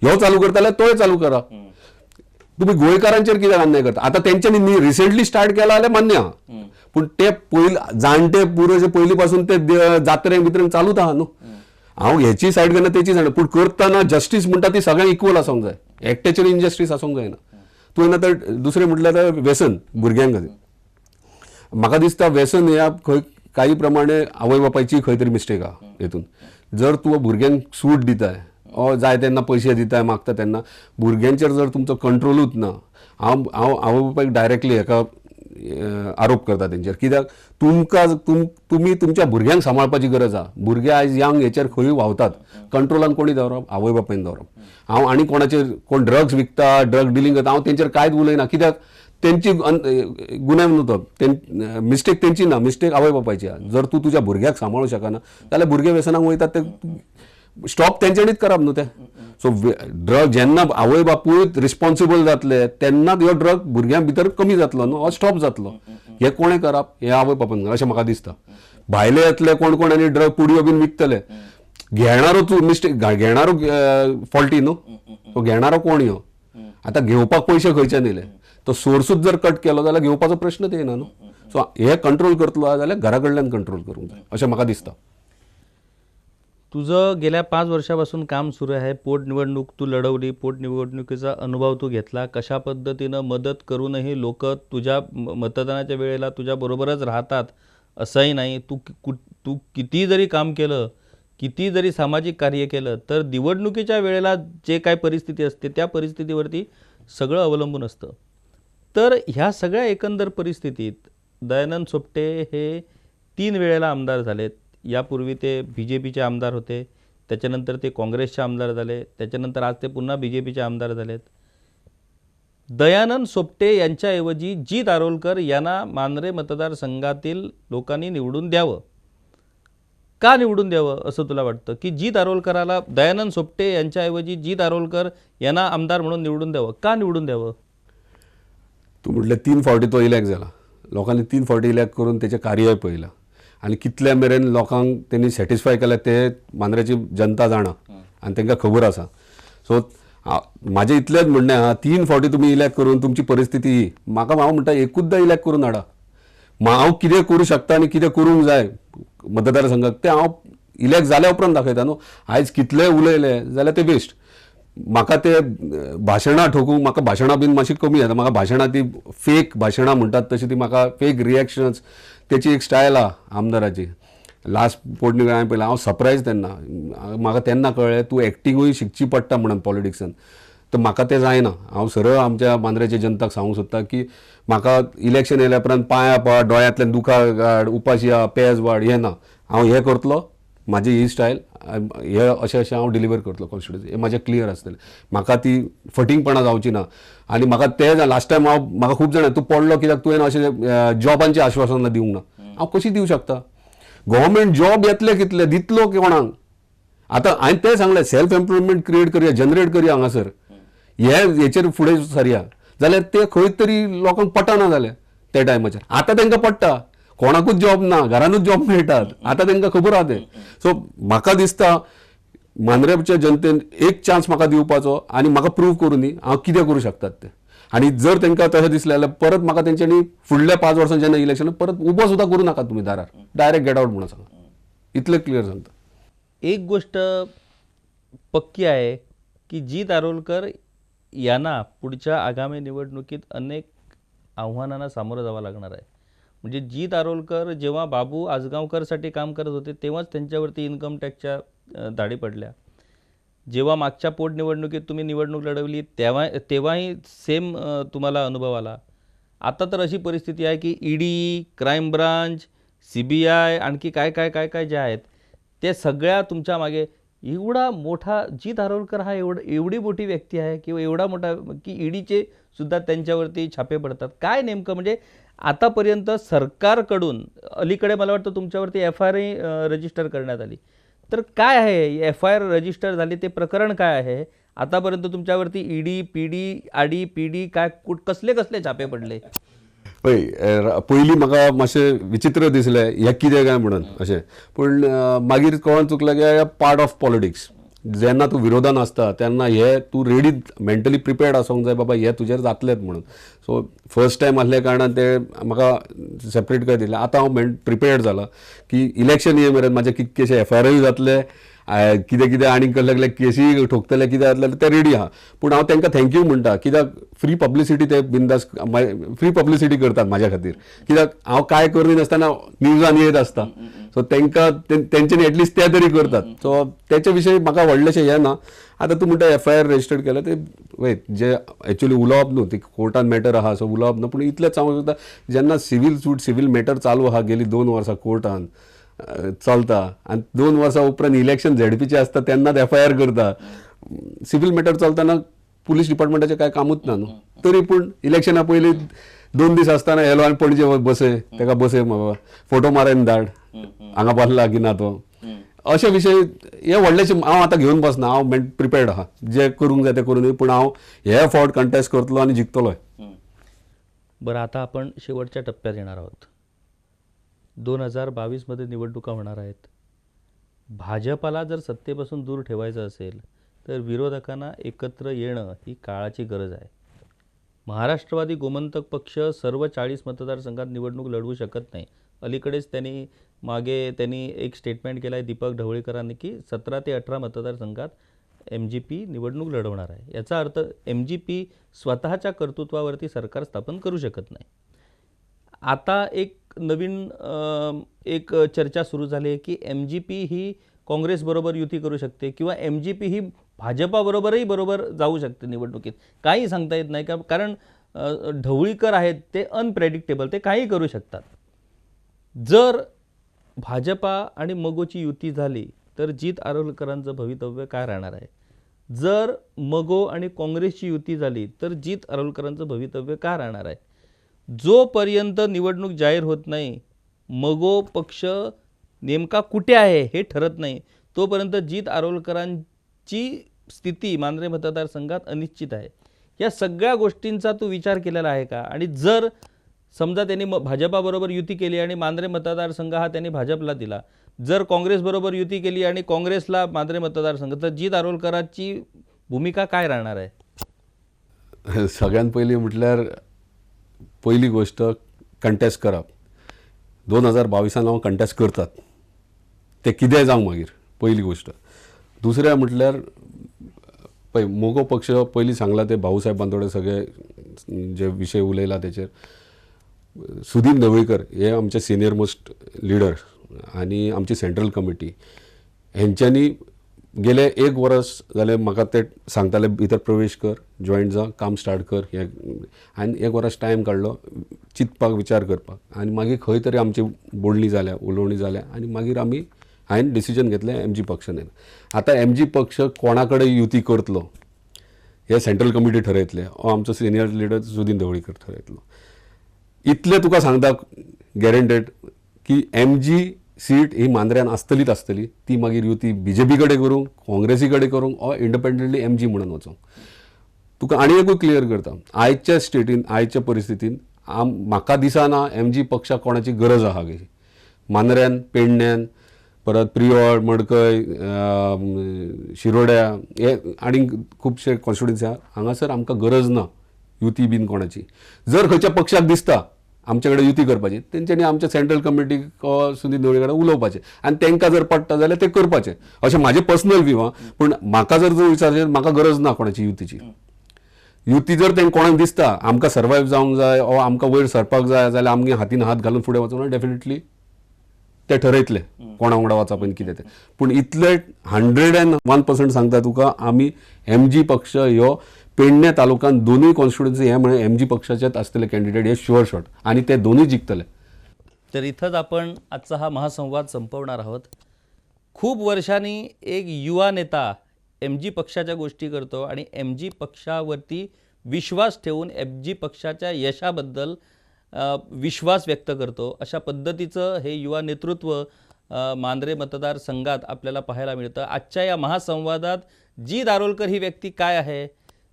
ह्यो चालू करता जाल्यार तोय चालू करा. तुम्ही गोंयकारांचेर कित्याक अन्याय करता? आता तेंच्यांनी रिसेंटली स्टार्ट केला जाल्यार मान्य आहा, पूण ते जाणटे पुरो जे पयलीं पासून ते जात्रेक बित्रेक चालूच आहा न्हू. हांव हेची सायड घेना तेची सायड, पूण करतना जस्टीस म्हणटा ती सगळ्यांक इक्वल आसूंक जाय, एकट्याचेर इनजस्टीस आसूंक जायना. तूं येना तर दुसरें म्हटल्यार व्यसन भुरग्यांक खातीर. म्हाका दिसता व्यसन ह्या खंय काही प्रमाणे आवय बापायची खंय तरी मिस्टेक आहा हेतून. जर तूं भुरग्यांक सूट दिताय जाय तेन्ना पयशे दिताय मागता तेन्ना, भुरग्यांचेर जर तुमचो कंट्रोलूच ना, हांव आवय बापायक डायरेक्टली हेका आरोप करता तेंचेर. कित्याक तुमी तुमच्या भुरग्यांक सांबाळपाची गरज आहा. भुरगे आयज यंग हेचेर खंय व्हांवतात, कंट्रोलान कोणी दवरप? आवय बापायन दवरप. हांव आनी कोणाचेर कोण ड्रग्स विकता, ड्रग डिलींग करता, हांव तेंचेर कांयच उलयना. कित्याक तेंची गुन्यांव न्हू तो, मिस्टेक तेंची ना, मिस्टेक आवय बापायची आहा. जर तूं तुज्या भुरग्याक सांबाळूं शकना जाल्यार भुरगे व्यसनाक वयतात ते स्टॉप तेंच्यांनीच करप न्हू ते. सो ड्रग जेन्ना आवय बापूय रिस्पॉन्सिबल जातले तेन्नाच ह्यो ड्रग भुरग्यां भितर कमी जातलो न्हू, हो स्टॉप जातलो. हे कोणें करप? हे आवय बापायन अशें म्हाका दिसता. भायले येतले कोण कोण आनी ड्रग पुडयो बीन विकतले, घेणारोच मिस्टेक, घेणारो फॉल्टी न्हू. तो घेणारो कोण ह्यो? आतां घेवपाक पयशे खंयच्यान येयले? तो सोर्सूच जर कट केलो जाल्यार घेवपाचो प्रश्नच येना न्हू. सो हे कंट्रोल करतलो जाल्यार घरा कडल्यान कंट्रोल करूंक जाय अशें म्हाका दिसता. तुझं गेल्या 5 वर्षापासून काम सुरू आहे. पोटनिवडणूक तू लढवली, पोटनिवडणुकीचा अनुभव तू घेतला. कशा पद्धतीनं मदत करूनही लोक तुझ्या मतदानाच्या वेळेला तुझ्याबरोबरच राहतात असंही नाही. तू किती जरी काम केलं, किती जरी सामाजिक कार्य केलं, तर निवडणुकीच्या वेळेला जे काय परिस्थिती असते त्या परिस्थितीवरती सगळं अवलंबून असतं. तर ह्या सगळ्या एकंदर परिस्थितीत दयानंद सोपटे हे 3 वेळेला आमदार झालेत. यापूर्वी ते BJPचे आमदार होते, त्याच्यानंतर ते काँग्रेसचे आमदार झाले, त्याच्यानंतर आज ते पुन्हा BJPचे आमदार झालेत. दयानंद सोपटे यांच्याऐवजी जीत आरोलकर यांना मांजरे मतदारसंघातील लोकांनी निवडून द्यावं. का निवडून द्यावं असं तुला वाटतं? की जीत आरोलकराला, दयानंद सोपटे यांच्याऐवजी जीत आरोलकर यांना आमदार म्हणून निवडून द्यावं. का निवडून द्यावं? तूं म्हटलें 3 फावटी तो इलेक्ट जाला. लोकांनी 3 फावटी इलेक्ट करून तेचें कार्यय पळयलां आनी कितल्या मेरेन लोकांक तेणी सॅटिस्फाय केल्या ते मांद्रेची जनता जाणा आनी तांकां खबर आसा. सो म्हाजें इतलेंच म्हणणें आहा, 3 फावटी तुमी इलेक्ट करून तुमची परिस्थिती ही, म्हाका हांव म्हणटा एकूचदां इलेक्ट करून हाडा. हांव कितें करूं शकता आनी कितें करूंक जाय मतदारसंघाक तें हांव इलेक्ट जाल्या उपरांत दाखयता न्हू. आयज कितलेय उलयले जाल्यार ते बेस्ट. म्हाका ते भाशणां ठोकूंक, म्हाका भाशणां बीन मातशी कमी येता. म्हाका भाशणां ती फेक भाशणां म्हणटात तशी ती म्हाका फेक रिएक्शन्स, तेची एक स्टायल आहा आमदाराची. लास्ट पोटनिवडणूक हांवें पळयला, हांव सरप्रायज तेन्ना, म्हाका तेन्ना कळ्ळें तूं एक्टिंगूय शिकची पडटा म्हणून पॉलिटिक्सान. तर म्हाका तें जायना. हांव सरळ आमच्या मांद्रेच्या जनताक सांगूंक सोदता की म्हाका इलेक्शन येयल्या उपरांत पांयां पड, दोळ्यांतल्यान दुखां काड, उपाशी या, पेज वाड, हें ना. हांव हें करतलो, म्हाजी ही स्टायल, हे अशें हांव डिलिव्हर करतलो कॉन्स्टिट्युन्सी. हें म्हाजें क्लियर आसतलें. म्हाका ती फटींगपणां जावची ना. आनी म्हाका तें लास्ट टायम म्हाका खूब जाणां तूं पडलो कित्याक तुवें अशें जॉबांची आश्वासनां दिवंक ना. हांव कशी दिवंक शकता? गव्हर्मेंट जॉब येतले कितले, दितलो कोणाक? आतां हांवें तें सांगलें, सेल्फ एम्प्लॉयमेंट क्रिएट करया, जनरेट करया हांगासर. हेचेर फुडें सरया जाल्यार ते खंय तरी लोकांक पटना जालें त्या टायमाचेर. आतां तांकां पडटा, कोणाकूच जॉब ना, घरानूच जॉब मेळटात. आतां तांकां खबर आहा तें. सो म्हाका दिसता मांद्रेच्या जनतेन एक चान्स म्हाका दिवपाचो आनी म्हाका प्रूव करून दी हांव कितें करूं शकतात तें. आणि जर तांकां तशें दिसलें जाल्यार परत म्हाका तेंच्यांनी फुडल्या 5 वर्सां जेन्ना इलेक्शन परत उबो सुद्दां करूं नाका तुमी दारार, डायरेक्ट गेट आउट म्हणून सांगा. इतलें क्लियर सांगता. एक गोष्ट पक्की आहे की जीत आरोलकर यांना पुढच्या आगामी निवडणुकीत अनेक आव्हानांना सामोरं जावं लागणार आहे. म्हणजे जीत आरोलकर जेव्हा बाबू आजगावकरसाठी काम करत होते तेव्हाच त्यांच्यावरती इन्कम टॅक्सच्या दाढी पडल्या. जेव्हा मागच्या पोटनिवडणुकीत तुम्ही निवडणूक लढवली तेव्हाही सेम तुम्हाला अनुभव आला. आता तर अशी परिस्थिती आहे की ईडी, क्राईम ब्रांच, CBI आणखी काय काय काय काय जे आहेत ते सगळ्या तुमच्या मागे. एवढा मोठा जीत आरोलकर हा एवढी मोठी व्यक्ती आहे किंवा एवढा मोठा की ईडीचे सुद्धा त्यांच्यावरती छापे पडतात. काय नेमकं म्हणजे आतापर्यंत सरकारकडून अलीकडे मला वाटतं तुमच्यावरती FIR रजिस्टर करण्यात आली. तर काय आहे FIR रजिस्टर झाली ते प्रकरण काय आहे? आतापर्यंत तुमच्यावरती ईडी, PD, आडी, PD काय कसले कसले छापे पडले? पळय पयलीं म्हाका मातशें विचित्र दिसलें हें कितें काय म्हणून अशें, पूण मागीर कळोन चुकलें की पार्ट ऑफ पॉलिटिक्स. जेन्ना तूं विरोधान आसता तेन्ना हे तूं रेडी मेंटली प्रिपेर्ड आसूंक जाय बाबा हे तुजेर जातलेंच म्हणून. सो फर्स्ट टायम आसले कारणान ते म्हाका सेपरेट काय दिलें. आतां हांव प्रिपेर्ड जाला की इलेक्शन ये मेरेन म्हाजे कितकेशे FIRय जातले, कितें कितें आनीक कसले केसी ठोकतले कितें जातलें ते रेडी आहा. पूण हांव तांकां थँक्यू म्हणटा कित्याक फ्री पब्लिसिटी ते बिंदास फ्री पब्लिसिटी करतात म्हाज्या खातीर. कित्याक हांव काय करनासतना न्यूजान येत आसता. सो तांकां तेंच्यांनी एटलिस्ट ते तरी करतात. सो तेच्या विशयी म्हाका व्हडलेशें हें ना. आतां तूं म्हणटा FIR रजिस्टर्ड केलें ते वय जे एक्चुअली उलोवप न्हू ती कोर्टान मॅटर आहा सो उलोवप न्हू. पूण इतलेंच सांगूंक सोदता जेन्ना सिवील मॅटर चालू आहा गेली 2 वर्सां कोर्टान चलता आनी 2 वर्सां उपरांत इलेक्शन झेडपीचें आसता तेन्नाच FIR करता. सिवील मॅटर चलतना पुलीस डिपार्टमेंटाचें कांय कामूच ना न्हू. तरी पूण इलेक्शना पयलीं 2 दीस आसतना येलो आनी पणजे बसय ताका बसय फोटो मारन धाड हांगा बसला की ना तो. अशे विशय हे व्हडलेशें हांव आतां घेवन बसना. हांव प्रिपेर्ड आहा जे करूंक जाय तें करून. पूण हांव हे फावट कंटेस्ट करतलो आनी जिखतलोय. बरं, आता आपण शेवटच्या टप्प्यात येणार आहोत. 2022 मध्ये निवडणुका होणार आहेत. भाजपाला जर सत्तेपासून दूर ठेवायचं असेल तर विरोधकांना एकत्र येणं ही काळाची गरज आहे. महाराष्ट्रवादी गोमंतक पक्ष सर्व 40 मतदारसंघात निवडणूक लढवू शकत नाही. अलीकडेच त्यांनी एक स्टेटमेंट केलं आहे दीपक ढवळीकरांनी की 17 ते 18 मतदारसंघात MGP निवडणूक लढवणार आहे. याचा अर्थ MGP स्वतःच्या कर्तृत्वावरती सरकार स्थापन करू शकत नाही. आता एक नवीन चर्चा सुरू झाली आहे की MGP ही काँग्रेसबरोबर युती करू शकते किंवा MGP ही भाजपाबरोबरही जाऊ शकते निवडणुकीत. काही सांगता येत नाही का, कारण ढवळीकर आहेत ते अनप्रेडिक्टेबल, ते काही करू शकतात. जर भाजपा आणि मगोची युती झाली तर जीत आरोलकरांचं भवितव्य काय राहणार आहे? जर मगो आणि काँग्रेसची युती झाली तर जीत आरोलकरांचं भवितव्य काय राहणार आहे? जोपर्यंत निवडणूक जाहीर होत नाही, मगो पक्ष नेमका कुठे आहे हे ठरत नाही, तोपर्यंत जीत आरोलकरांची स्थिती मांद्रे मतदारसंघात अनिश्चित आहे. या सगळ्या गोष्टींचा तू विचार केलेला आहे का? आणि जर समजा त्यांनी भाजपाबरोबर युती केली आणि मांद्रे मतदारसंघ हा त्यांनी भाजपला दिला, जर काँग्रेसबरोबर युती केली आणि काँग्रेसला मांद्रे मतदारसंघ, तर जीत आरोलकरांची भूमिका काय राहणार आहे? सगळ्यात पयलीं म्हटल्यार पहिली गोष्ट कंटेस्ट करप. 2022 हांव कंटेस्ट करतात ते कितेंय जावं मागीर पहिली गोष्ट. दुसरें म्हटल्यार पळय मोगो पक्ष पयलीं सांगला ते भाऊसाहेब बांदोडे सगळे जे विशय उलयला तेचेर. सुदीन ढवळीकर हे आमचे सिनियर मोस्ट लिडर आनी आमची सेंट्रल कमिटी हेंच्यांनी गेले 1 वर्स जालें म्हाका ते सांगताले भितर प्रवेश कर, जॉयंट जा, काम स्टार्ट कर. हे हांवें 1 वर्स टायम काडलो चिंतपाक विचार करपाक आनी मागीर खंय तरी आमची बोलणी जाल्या उलोवणी जाल्या आनी मागीर हांवें डिसिजन घेतलें MG पक्षान. आतां MG पक्ष कोणा कडेन युती करतलो हे सेंट्रल कमिटी ठरयतले हो आमचो सिनियर लिडर सुदीन ढवळीकर ठरयतलो. इतलें तुका सांगता गॅरंटेड की MG सीट ही मांद्र्यान आसतली. ती मागीर युती BJP कडेन करूंक, काँग्रेसी कडेन करूंक ओ इंडिपेंडंटली MG म्हणून वचोंक. तुका आनी एकूय क्लियर करता, आयच्या स्टेटीन आयच्या परिस्थितीन म्हाका दिसना MG पक्षाक कोणाची गरज आहा कशी. मांद्र्यान, पेडण्यान, परत प्रियोड, मडकय, शिरोड्या हे आनी खुबशे कॉन्स्टिट्युन्सी आहा. हांगासर आमकां गरज ना युती बीन कोणाची. जर खंयच्या पक्षाक दिसता आमचे कडेन युती करपाची, तेंच्यांनी आमच्या सेंट्रल कमिटी सुनील ढवळे कडेन उलोवपाचें आनी तांकां जर पडटा जाल्यार ते करपाचें, अशें म्हाजें पर्सनल व्यू आहा. पूण म्हाका जर विचारचें, म्हाका गरज ना कोणाची युतीची. युती जर तेंका कोणाक दिसता आमकां सर्वायव जावंक जाय ओ आमकां वयर सरपाक जाय जाल्यार आमगे हातीन हात घालून फुडें वचून डेफिनेटली ते ठरयतले कोणा वांगडा वचप आनी कितें तें. पूण इतले 101% सांगता तुका, आमी MG पक्ष ह्यो पेडणे तालुक्यात दोनूय कॉन्स्टिट्युएन्सी हे म्हळ्यार MG पक्षाचेच आसतले कॅन्डिडेट, हे शुअर शॉट, आणि ते दोन्ही जिंकतले. तर इथंच आपण आजचा हा महासंवाद संपवणार आहोत. खूप वर्षांनी एक युवा नेता MG पक्षाच्या गोष्टी करतो आणि MG पक्षावरती विश्वास ठेवून MG पक्षाच्या यशाबद्दल विश्वास व्यक्त करतो. अशा पद्धतीचं हे युवा नेतृत्व मांद्रे मतदारसंघात आपल्याला पाहायला मिळतं. आजच्या या महासंवादात जी दारोलकर ही व्यक्ती काय आहे,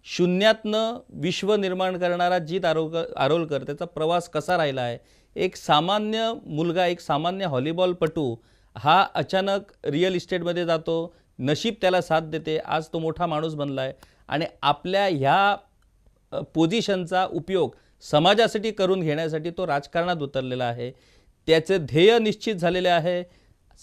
शून्यातनं विश्व निर्माण करणारा जीत आरोलकर त्याचा प्रवास कसा राहिला आहे, एक सामान्य मुलगा, एक सामान्य व्हॉलीबॉलपटू हा अचानक रिअल इस्टेटमध्ये जातो, नशीब त्याला साथ देते, आज तो मोठा माणूस बनला आहे आणि आपल्या ह्या पोझिशनचा उपयोग समाजासाठी करून घेण्यासाठी तो राजकारणात उतरलेला आहे. त्याचे ध्येय निश्चित झालेले आहे,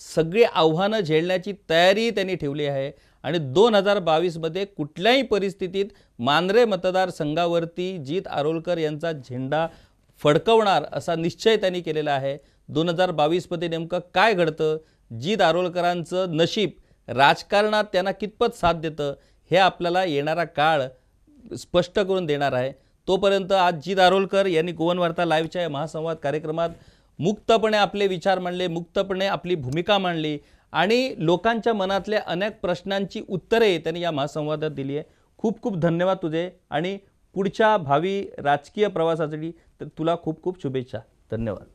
सगळी आव्हानं झेलण्याची तयारी त्यांनी ठेवली आहे आणि 2022मध्ये कुठल्याही परिस्थितीत मांद्रे मतदारसंघावरती जीत आरोलकर यांचा झेंडा फडकवणार असा निश्चय त्यांनी केलेला आहे. 2022मध्ये नेमकं काय घडतं, जीत आरोलकरांचं नशीब राजकारणात त्यांना कितपत साथ देतं, हे आपल्याला येणारा काळ स्पष्ट करून देणार आहे. तोपर्यंत आज जीत आरोलकर यांनी गोवन वार्ता लाईव्हच्या या महासंवाद कार्यक्रमात मुक्तपणे आपले विचार मांडले, मुक्तपणे आपली भूमिका मांडली आणि लोकांच्या मनातल्या अनेक प्रश्नांची उत्तरे त्यांनी या महासंवादात दिली आहे. खूप खूप धन्यवाद तुझे आणि पुढच्या भावी राजकीय प्रवासासाठी तुला खूप खूप शुभेच्छा. धन्यवाद.